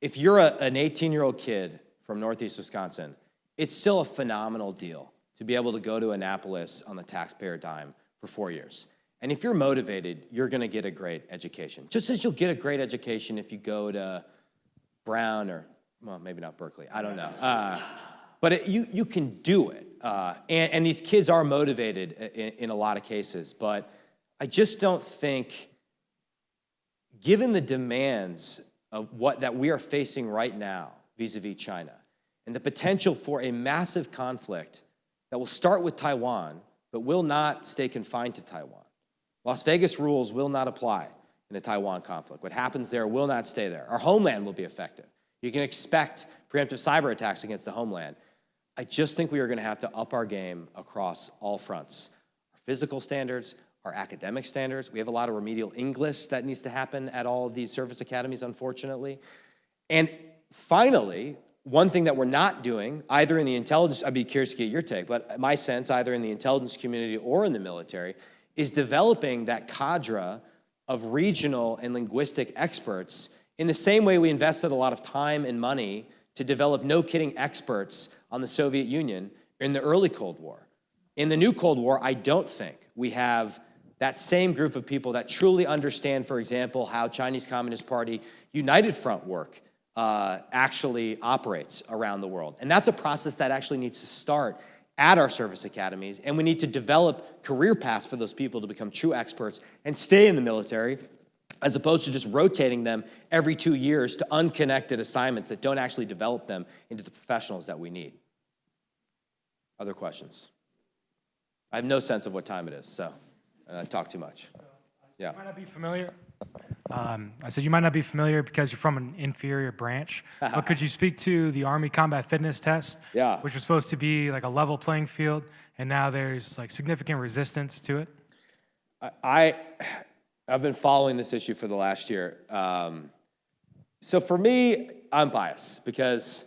if you're an 18-year-old kid from Northeast Wisconsin, it's still a phenomenal deal to be able to go to Annapolis on the taxpayer dime for 4 years. And if you're motivated, you're going to get a great education. Just as you'll get a great education if you go to Brown or, well, maybe not Berkeley, I don't know. But you can do it. And these kids are motivated in a lot of cases. But I just don't think, given the demands of that we are facing right now vis-a-vis China, and the potential for a massive conflict that will start with Taiwan, but will not stay confined to Taiwan. Las Vegas rules will not apply in the Taiwan conflict. What happens there will not stay there. Our homeland will be affected. You can expect preemptive cyber attacks against the homeland. I just think we are going to have to up our game across all fronts. Our physical standards, our academic standards. We have a lot of remedial English that needs to happen at all of these service academies, unfortunately. And finally, one thing that we're not doing, either in the intelligence, I'd be curious to get your take, but my sense, either in the intelligence community or in the military, is developing that cadre of regional and linguistic experts in the same way we invested a lot of time and money to develop no-kidding experts on the Soviet Union in the early Cold War. In the new Cold War, I don't think we have that same group of people that truly understand, for example, how Chinese Communist Party United Front work actually operates around the world. And that's a process that actually needs to start at our service academies, and we need to develop career paths for those people to become true experts and stay in the military, as opposed to just rotating them every 2 years to unconnected assignments that don't actually develop them into the professionals that we need. Other questions? I have no sense of what time it is, so I talk too much. Yeah. You might not be familiar. I said you might not be familiar because you're from an inferior branch, but could you speak to the Army Combat Fitness Test, which was supposed to be like a level playing field, and now there's like significant resistance to it? I've been following this issue for the last year. So for me, I'm biased because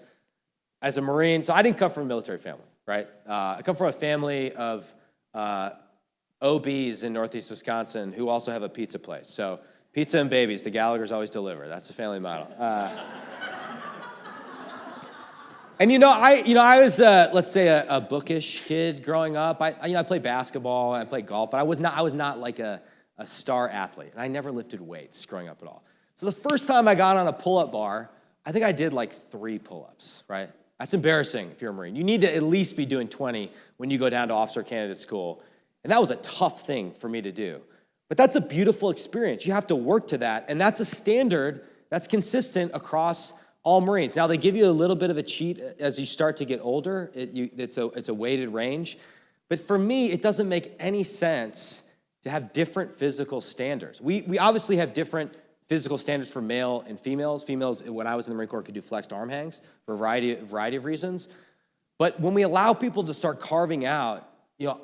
as a Marine, so I didn't come from a military family, right? I come from a family of OBs in Northeast Wisconsin who also have a pizza place. So pizza and babies, the Gallaghers always deliver. That's the family model. And I was let's say a bookish kid growing up. I played basketball, I played golf, but I was not like a star athlete, and I never lifted weights growing up at all. So the first time I got on a pull-up bar, I think I did like 3 pull-ups, right? That's embarrassing if you're a Marine. You need to at least be doing 20 when you go down to officer candidate school. And that was a tough thing for me to do. But that's a beautiful experience. You have to work to that. And that's a standard that's consistent across all Marines. Now, they give you a little bit of a cheat as you start to get older. It's a weighted range. But for me, it doesn't make any sense to have different physical standards. We obviously have different physical standards for male and females. Females, when I was in the Marine Corps, could do flexed arm hangs for a variety of reasons. But when we allow people to start carving out,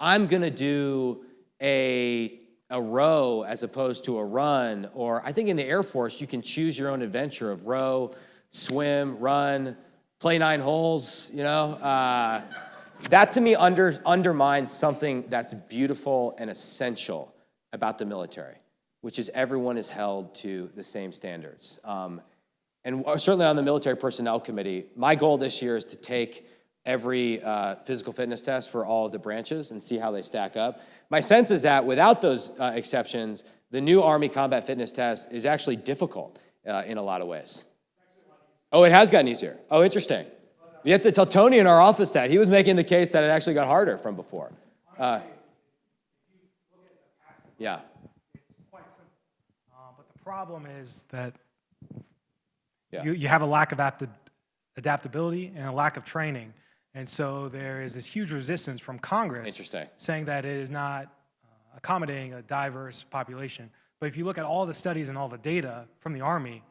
I'm going to do a row as opposed to a run, or I think in the Air Force, you can choose your own adventure of row, swim, run, play 9 holes, That to me undermines something that's beautiful and essential about the military, which is everyone is held to the same standards. And certainly on the Military Personnel Committee, my goal this year is to take every physical fitness test for all of the branches and see how they stack up. My sense is that without those exceptions, the new Army Combat Fitness Test is actually difficult in a lot of ways. Oh, it has gotten easier. Oh, interesting. You have to tell Tony in our office that. He was making the case that it actually got harder from before. Yeah. It's quite simple. But the problem is that Yeah. you have a lack of adaptability and a lack of training. And so there is this huge resistance from Congress saying that it is not accommodating a diverse population. But if you look at all the studies and all the data from the Army,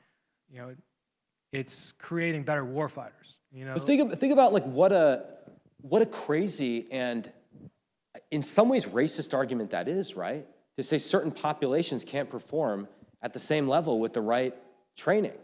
it's creating better warfighters. But think about like what a crazy and in some ways racist argument that is, right? To say certain populations can't perform at the same level with the right training.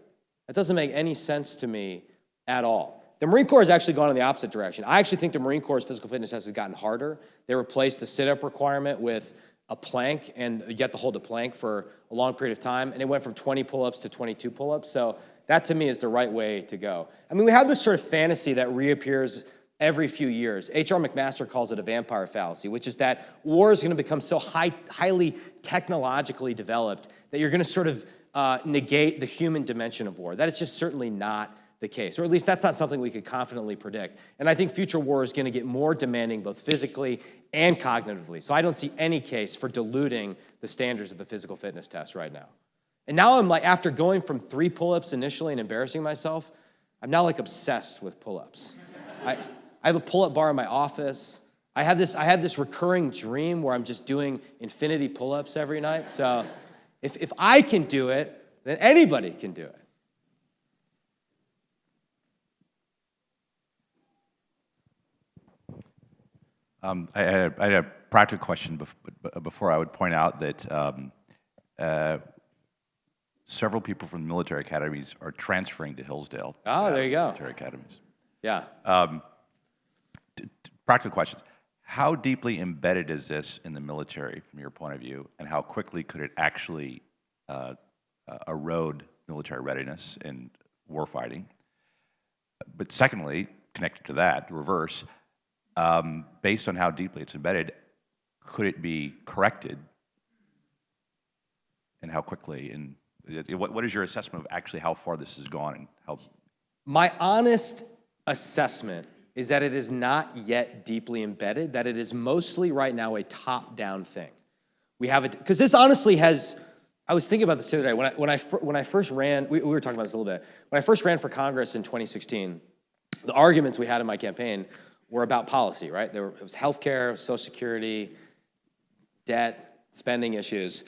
That doesn't make any sense to me at all. The Marine Corps has actually gone in the opposite direction. I actually think the Marine Corps' physical fitness test has gotten harder. They replaced the sit-up requirement with a plank, and you have to hold a plank for a long period of time, and it went from 20 pull-ups to 22 pull-ups. So that, to me, is the right way to go. I mean, we have this sort of fantasy that reappears every few years. H.R. McMaster calls it a vampire fallacy, which is that war is going to become so highly technologically developed that you're going to sort of negate the human dimension of war. That is just certainly not the case, or at least that's not something we could confidently predict. And I think future war is going to get more demanding both physically and cognitively. So I don't see any case for diluting the standards of the physical fitness test right now. And now I'm like, after going from 3 pull-ups initially and embarrassing myself, I'm now like obsessed with pull-ups. I have a pull-up bar in my office. I have this recurring dream where I'm just doing infinity pull-ups every night. So if I can do it, then anybody can do it. I had a practical question before I would point out that several people from the military academies are transferring to Hillsdale. Oh, there you go. Military academies. Yeah. Practical questions. How deeply embedded is this in the military from your point of view, and how quickly could it actually erode military readiness in warfighting? But secondly, connected to that, the reverse, based on how deeply it's embedded, could it be corrected, and how quickly? And what is your assessment of actually how far this has gone and how? My honest assessment is that it is not yet deeply embedded, that it is mostly right now a top-down thing. We have it, because this honestly has, I was thinking about this the other day. When I first ran, we were talking about this a little bit. When I first ran for Congress in 2016, the arguments we had in my campaign were about policy, right? It was healthcare, Social Security, debt, spending issues.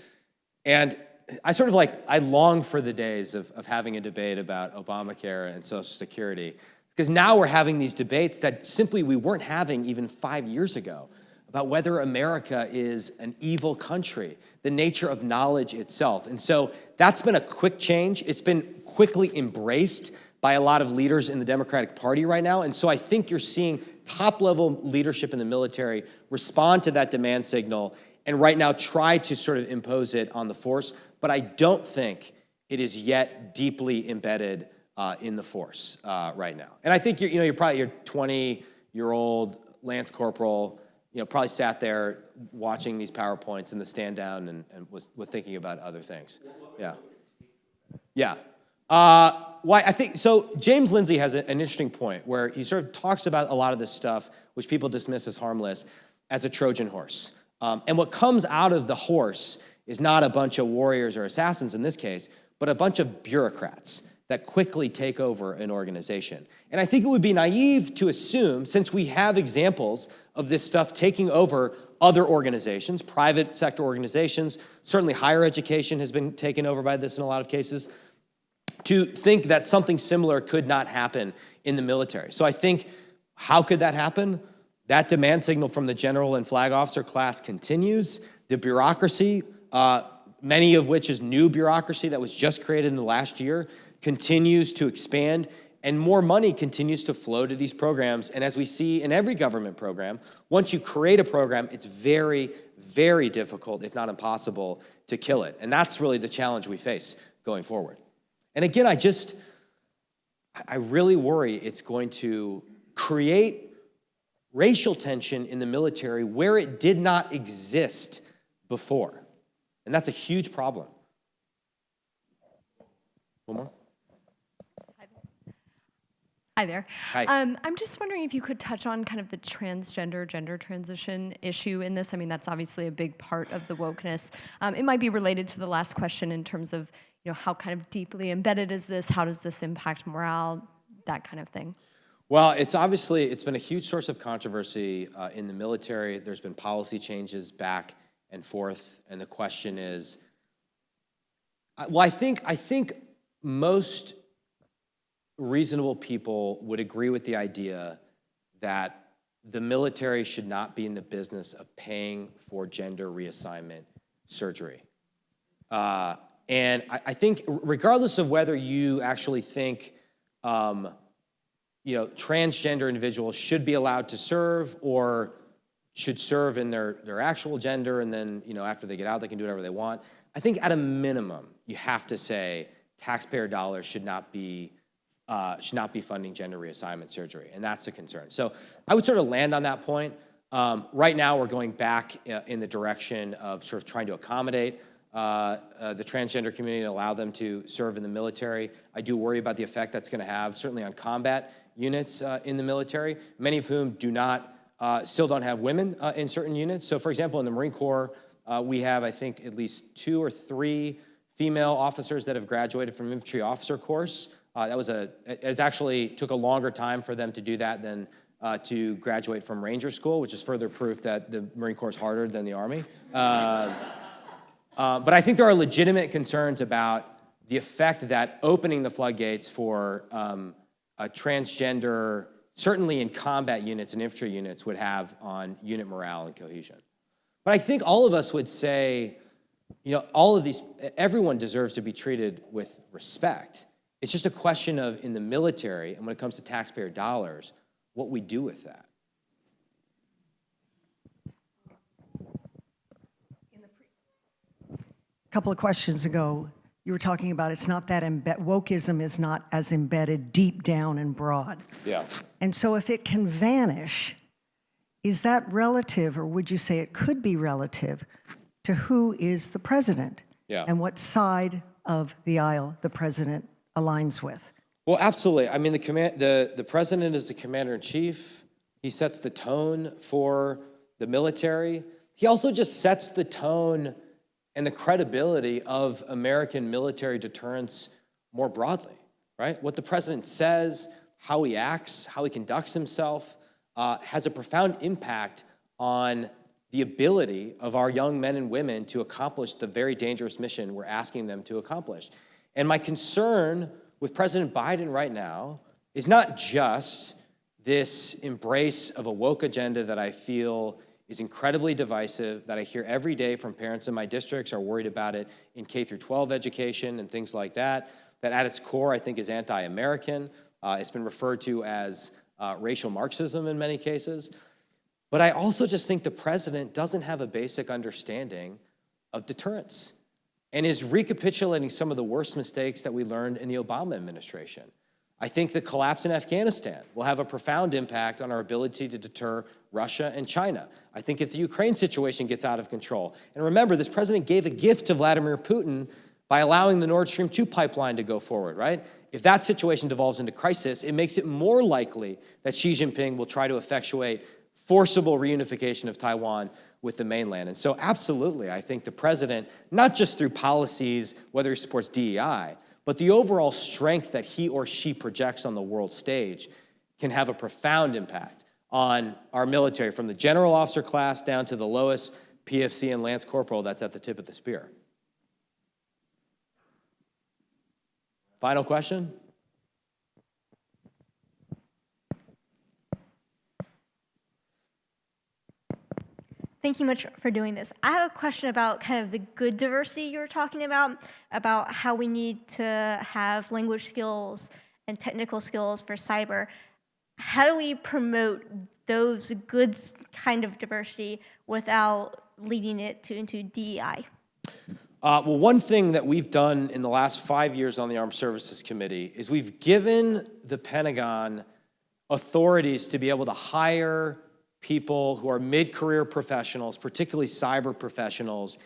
And I long for the days of having a debate about Obamacare and Social Security, because now we're having these debates that simply we weren't having even 5 years ago about whether America is an evil country, the nature of knowledge itself. And so that's been a quick change. It's been quickly embraced by a lot of leaders in the Democratic Party right now. And so I think you're seeing top-level leadership in the military respond to that demand signal and right now try to sort of impose it on the force. But I don't think it is yet deeply embedded in the force right now. And I think you're probably your 20-year-old Lance Corporal, probably sat there watching these PowerPoints in the stand down and was thinking about other things. Yeah. Yeah. Well, I think, so James Lindsay has an interesting point where he sort of talks about a lot of this stuff, which people dismiss as harmless, as a Trojan horse. And what comes out of the horse is not a bunch of warriors or assassins in this case, but a bunch of bureaucrats that quickly take over an organization. And I think it would be naive to assume, since we have examples of this stuff taking over other organizations, private sector organizations, certainly higher education has been taken over by this in a lot of cases, to think that something similar could not happen in the military. So I think, how could that happen? That demand signal from the general and flag officer class continues. The bureaucracy, many of which is new bureaucracy that was just created in the last year, continues to expand, and more money continues to flow to these programs. And as we see in every government program, once you create a program, it's very, very difficult, if not impossible, to kill it. And that's really the challenge we face going forward. And again, I really worry it's going to create racial tension in the military where it did not exist before. And that's a huge problem. One more? Hi there. Hi. I'm just wondering if you could touch on kind of the transgender, gender transition issue in this. I mean, that's obviously a big part of the wokeness. It might be related to the last question in terms of, how kind of deeply embedded is this? How does this impact morale? That kind of thing. Well, it's been a huge source of controversy in the military. There's been policy changes back and forth, and the question is, I think most reasonable people would agree with the idea that the military should not be in the business of paying for gender reassignment surgery. And I think regardless of whether you actually think transgender individuals should be allowed to serve or should serve in their actual gender, and then after they get out they can do whatever they want, I think at a minimum you have to say taxpayer dollars should not be funding gender reassignment surgery, and that's a concern. So I would sort of land on that point. Right now we're going back in the direction of sort of trying to accommodate the transgender community and allow them to serve in the military. I do worry about the effect that's going to have certainly on combat units in the military, many of whom still don't have women in certain units. So for example, in the Marine Corps, we have, I think, at least 2 or 3 female officers that have graduated from infantry officer course. It actually took a longer time for them to do that than to graduate from Ranger School, which is further proof that the Marine Corps is harder than the Army. But I think there are legitimate concerns about the effect that opening the floodgates for a transgender, certainly in combat units and infantry units, would have on unit morale and cohesion. But I think all of us would say, everyone deserves to be treated with respect. It's just a question of, in the military, and when it comes to taxpayer dollars, what we do with that. A couple of questions ago, you were talking about it's not that wokeism is not as embedded deep down and broad. Yeah. And so if it can vanish, is that relative, or would you say it could be relative to who is the president? Yeah. And what side of the aisle the president aligns with? Well, absolutely. I mean, the president is the commander-in-chief. He sets the tone for the military. He also just sets the tone and the credibility of American military deterrence more broadly, right? What the president says, how he acts, how he conducts himself, has a profound impact on the ability of our young men and women to accomplish the very dangerous mission we're asking them to accomplish. And my concern with President Biden right now is not just this embrace of a woke agenda that I feel is incredibly divisive, that I hear every day from parents in my districts are worried about it in K-12 education and things like that at its core I think is anti-American. It's been referred to as racial Marxism in many cases. But I also just think the president doesn't have a basic understanding of deterrence and is recapitulating some of the worst mistakes that we learned in the Obama administration. I think the collapse in Afghanistan will have a profound impact on our ability to deter Russia and China. I think if the Ukraine situation gets out of control, and remember, this president gave a gift to Vladimir Putin by allowing the Nord Stream 2 pipeline to go forward, right? If that situation devolves into crisis, it makes it more likely that Xi Jinping will try to effectuate forcible reunification of Taiwan with the mainland. And so absolutely, I think the president, not just through policies, whether he supports DEI, but the overall strength that he or she projects on the world stage can have a profound impact on our military, from the general officer class down to the lowest PFC and Lance Corporal that's at the tip of the spear. Final question? Thank you much for doing this. I have a question about kind of the good diversity you were talking about how we need to have language skills and technical skills for cyber. How do we promote those good kind of diversity without leading it into DEI? Well, one thing that we've done in the last 5 years on the Armed Services Committee is we've given the Pentagon authorities to be able to hire people who are mid-career professionals, particularly cyber professionals,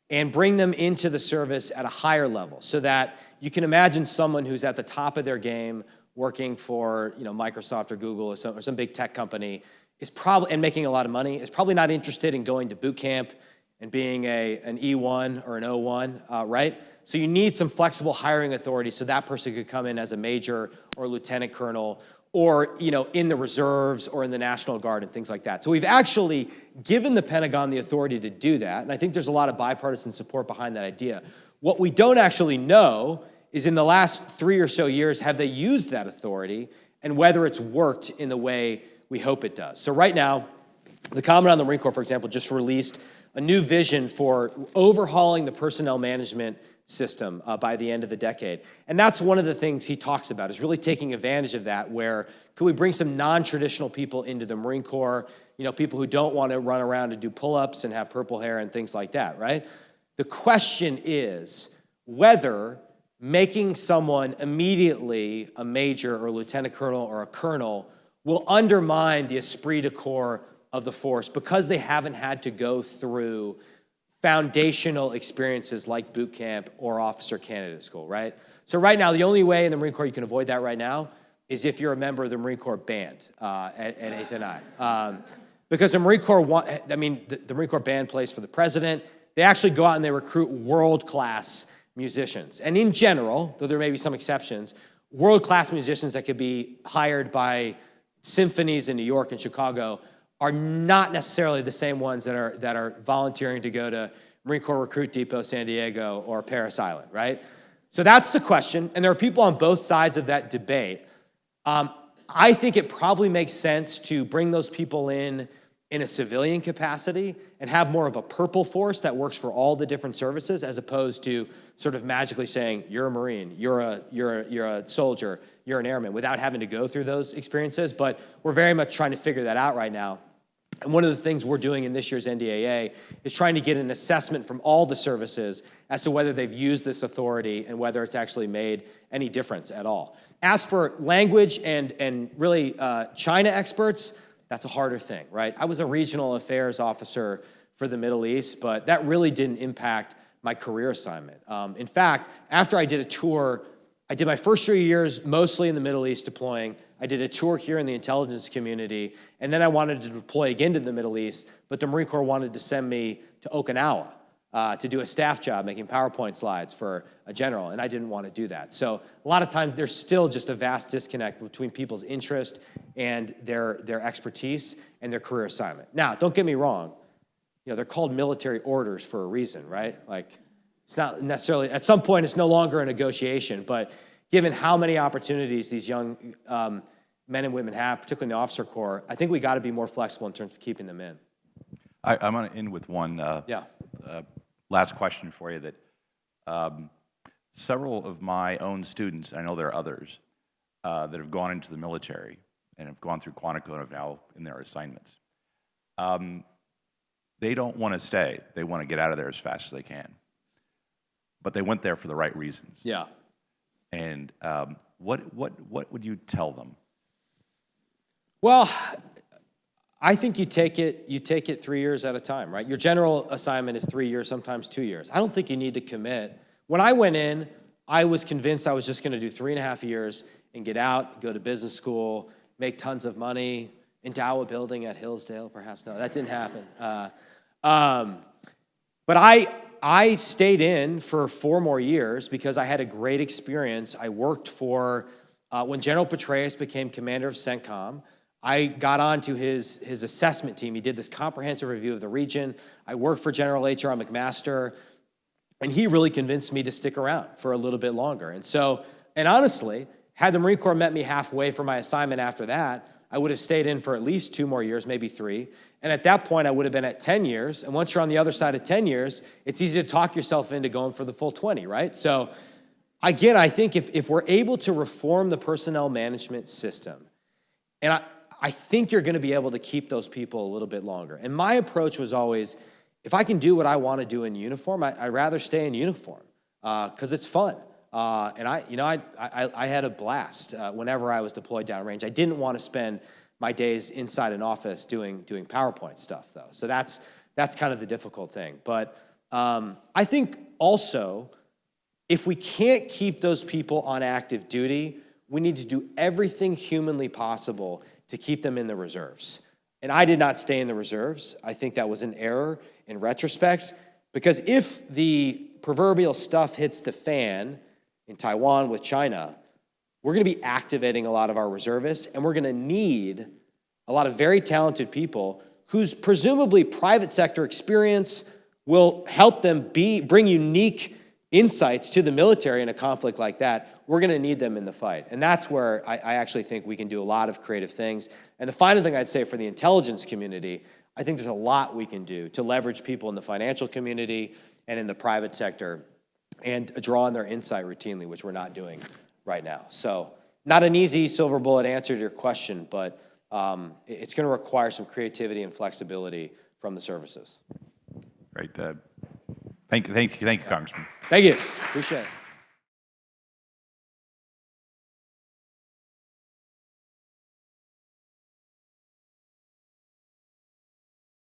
and bring them into the service at a higher level, so that you can imagine someone who's at the top of their game working for Microsoft or Google or some big tech company is probably, and making a lot of money, is probably not interested in going to boot camp and being an E1 or an O1, right? So you need some flexible hiring authority so that person could come in as a major or lieutenant colonel, or in the reserves or in the National Guard and things like that. So we've actually given the Pentagon the authority to do that, and I think there's a lot of bipartisan support behind that idea. What we don't actually know is, in the last 3 or so years, have they used that authority and whether it's worked in the way we hope it does. So right now, the Commandant of the Marine Corps, for example, just released a new vision for overhauling the personnel management system by the end of the decade. And that's one of the things he talks about, is really taking advantage of that, where could we bring some non-traditional people into the Marine Corps, people who don't want to run around and do pull-ups and have purple hair and things like that, right? The question is whether making someone immediately a major or lieutenant colonel or a colonel will undermine the esprit de corps of the force, because they haven't had to go through foundational experiences like boot camp or officer candidate school, right? So right now, the only way in the Marine Corps you can avoid that right now is if you're a member of the Marine Corps band at 8th and I. Because the Marine Corps, the Marine Corps band plays for the president. They actually go out and they recruit world-class musicians. And in general, though there may be some exceptions, world-class musicians that could be hired by symphonies in New York and Chicago are not necessarily the same ones that are volunteering to go to Marine Corps Recruit Depot, San Diego, or Parris Island, right? So that's the question, and there are people on both sides of that debate. I think it probably makes sense to bring those people in a civilian capacity and have more of a purple force that works for all the different services, as opposed to sort of magically saying, you're a Marine, you're a soldier, you're an airman, without having to go through those experiences. But we're very much trying to figure that out right now. And one of the things we're doing in this year's NDAA is trying to get an assessment from all the services as to whether they've used this authority and whether it's actually made any difference at all. As for language and really China experts, that's a harder thing, right? I was a regional affairs officer for the Middle East, but that really didn't impact my career assignment. In fact, after I did a tour, I did my first 3 years mostly in the Middle East deploying. I did a tour here in the intelligence community, and then I wanted to deploy again to the Middle East, but the Marine Corps wanted to send me to Okinawa to do a staff job making PowerPoint slides for a general, and I didn't want to do that. So a lot of times there's still just a vast disconnect between people's interest and their expertise and their career assignment. Now, don't get me wrong, they're called military orders for a reason, right? Like, it's not necessarily, at some point it's no longer a negotiation, but given how many opportunities these young men and women have, particularly in the officer corps, I think we got to be more flexible in terms of keeping them in. I'm going to end with one last question for you. That several of my own students, I know there are others, that have gone into the military and have gone through Quantico and have now in their assignments. They don't want to stay. They want to get out of there as fast as they can. But they went there for the right reasons. Yeah. And what would you tell them? Well, I think you take it 3 years at a time, right? Your general assignment is 3 years, sometimes 2 years. I don't think you need to commit When I went in, I was convinced I was just going to do 3.5 years and get out, go to business school, make tons of money, endow a building at Hillsdale, perhaps. No, that didn't happen. But I stayed in for 4 more years because I had a great experience. I worked for, when General Petraeus became commander of CENTCOM, I got onto his assessment team. He did this comprehensive review of the region. I worked for General H.R. McMaster, and he really convinced me to stick around for a little bit longer. And honestly, had the Marine Corps met me halfway for my assignment after that, I would have stayed in for at least 2 more years, maybe 3. And at that point, I would have been at 10 years. And once you're on the other side of 10 years, it's easy to talk yourself into going for the full 20, right? So again, I think if we're able to reform the personnel management system, and I think you're going to be able to keep those people a little bit longer. And my approach was always, if I can do what I want to do in uniform, I'd rather stay in uniform because it's fun. And I had a blast whenever I was deployed downrange. I didn't want to spend my days inside an office doing PowerPoint stuff, though. So that's kind of the difficult thing. But I think also, if we can't keep those people on active duty, we need to do everything humanly possible to keep them in the reserves. And I did not stay in the reserves. I think that was an error in retrospect, because if the proverbial stuff hits the fan in Taiwan with China, we're going to be activating a lot of our reservists, and we're going to need a lot of very talented people whose presumably private sector experience will help them bring unique insights to the military in a conflict like that. We're going to need them in the fight. And that's where I actually think we can do a lot of creative things. And the final thing I'd say for the intelligence community, I think there's a lot we can do to leverage people in the financial community and in the private sector and draw on their insight routinely, which we're not doing right now. So not an easy silver bullet answer to your question, but it's going to require some creativity and flexibility from the services. Great. Thank you, Congressman. Thank you. Appreciate it.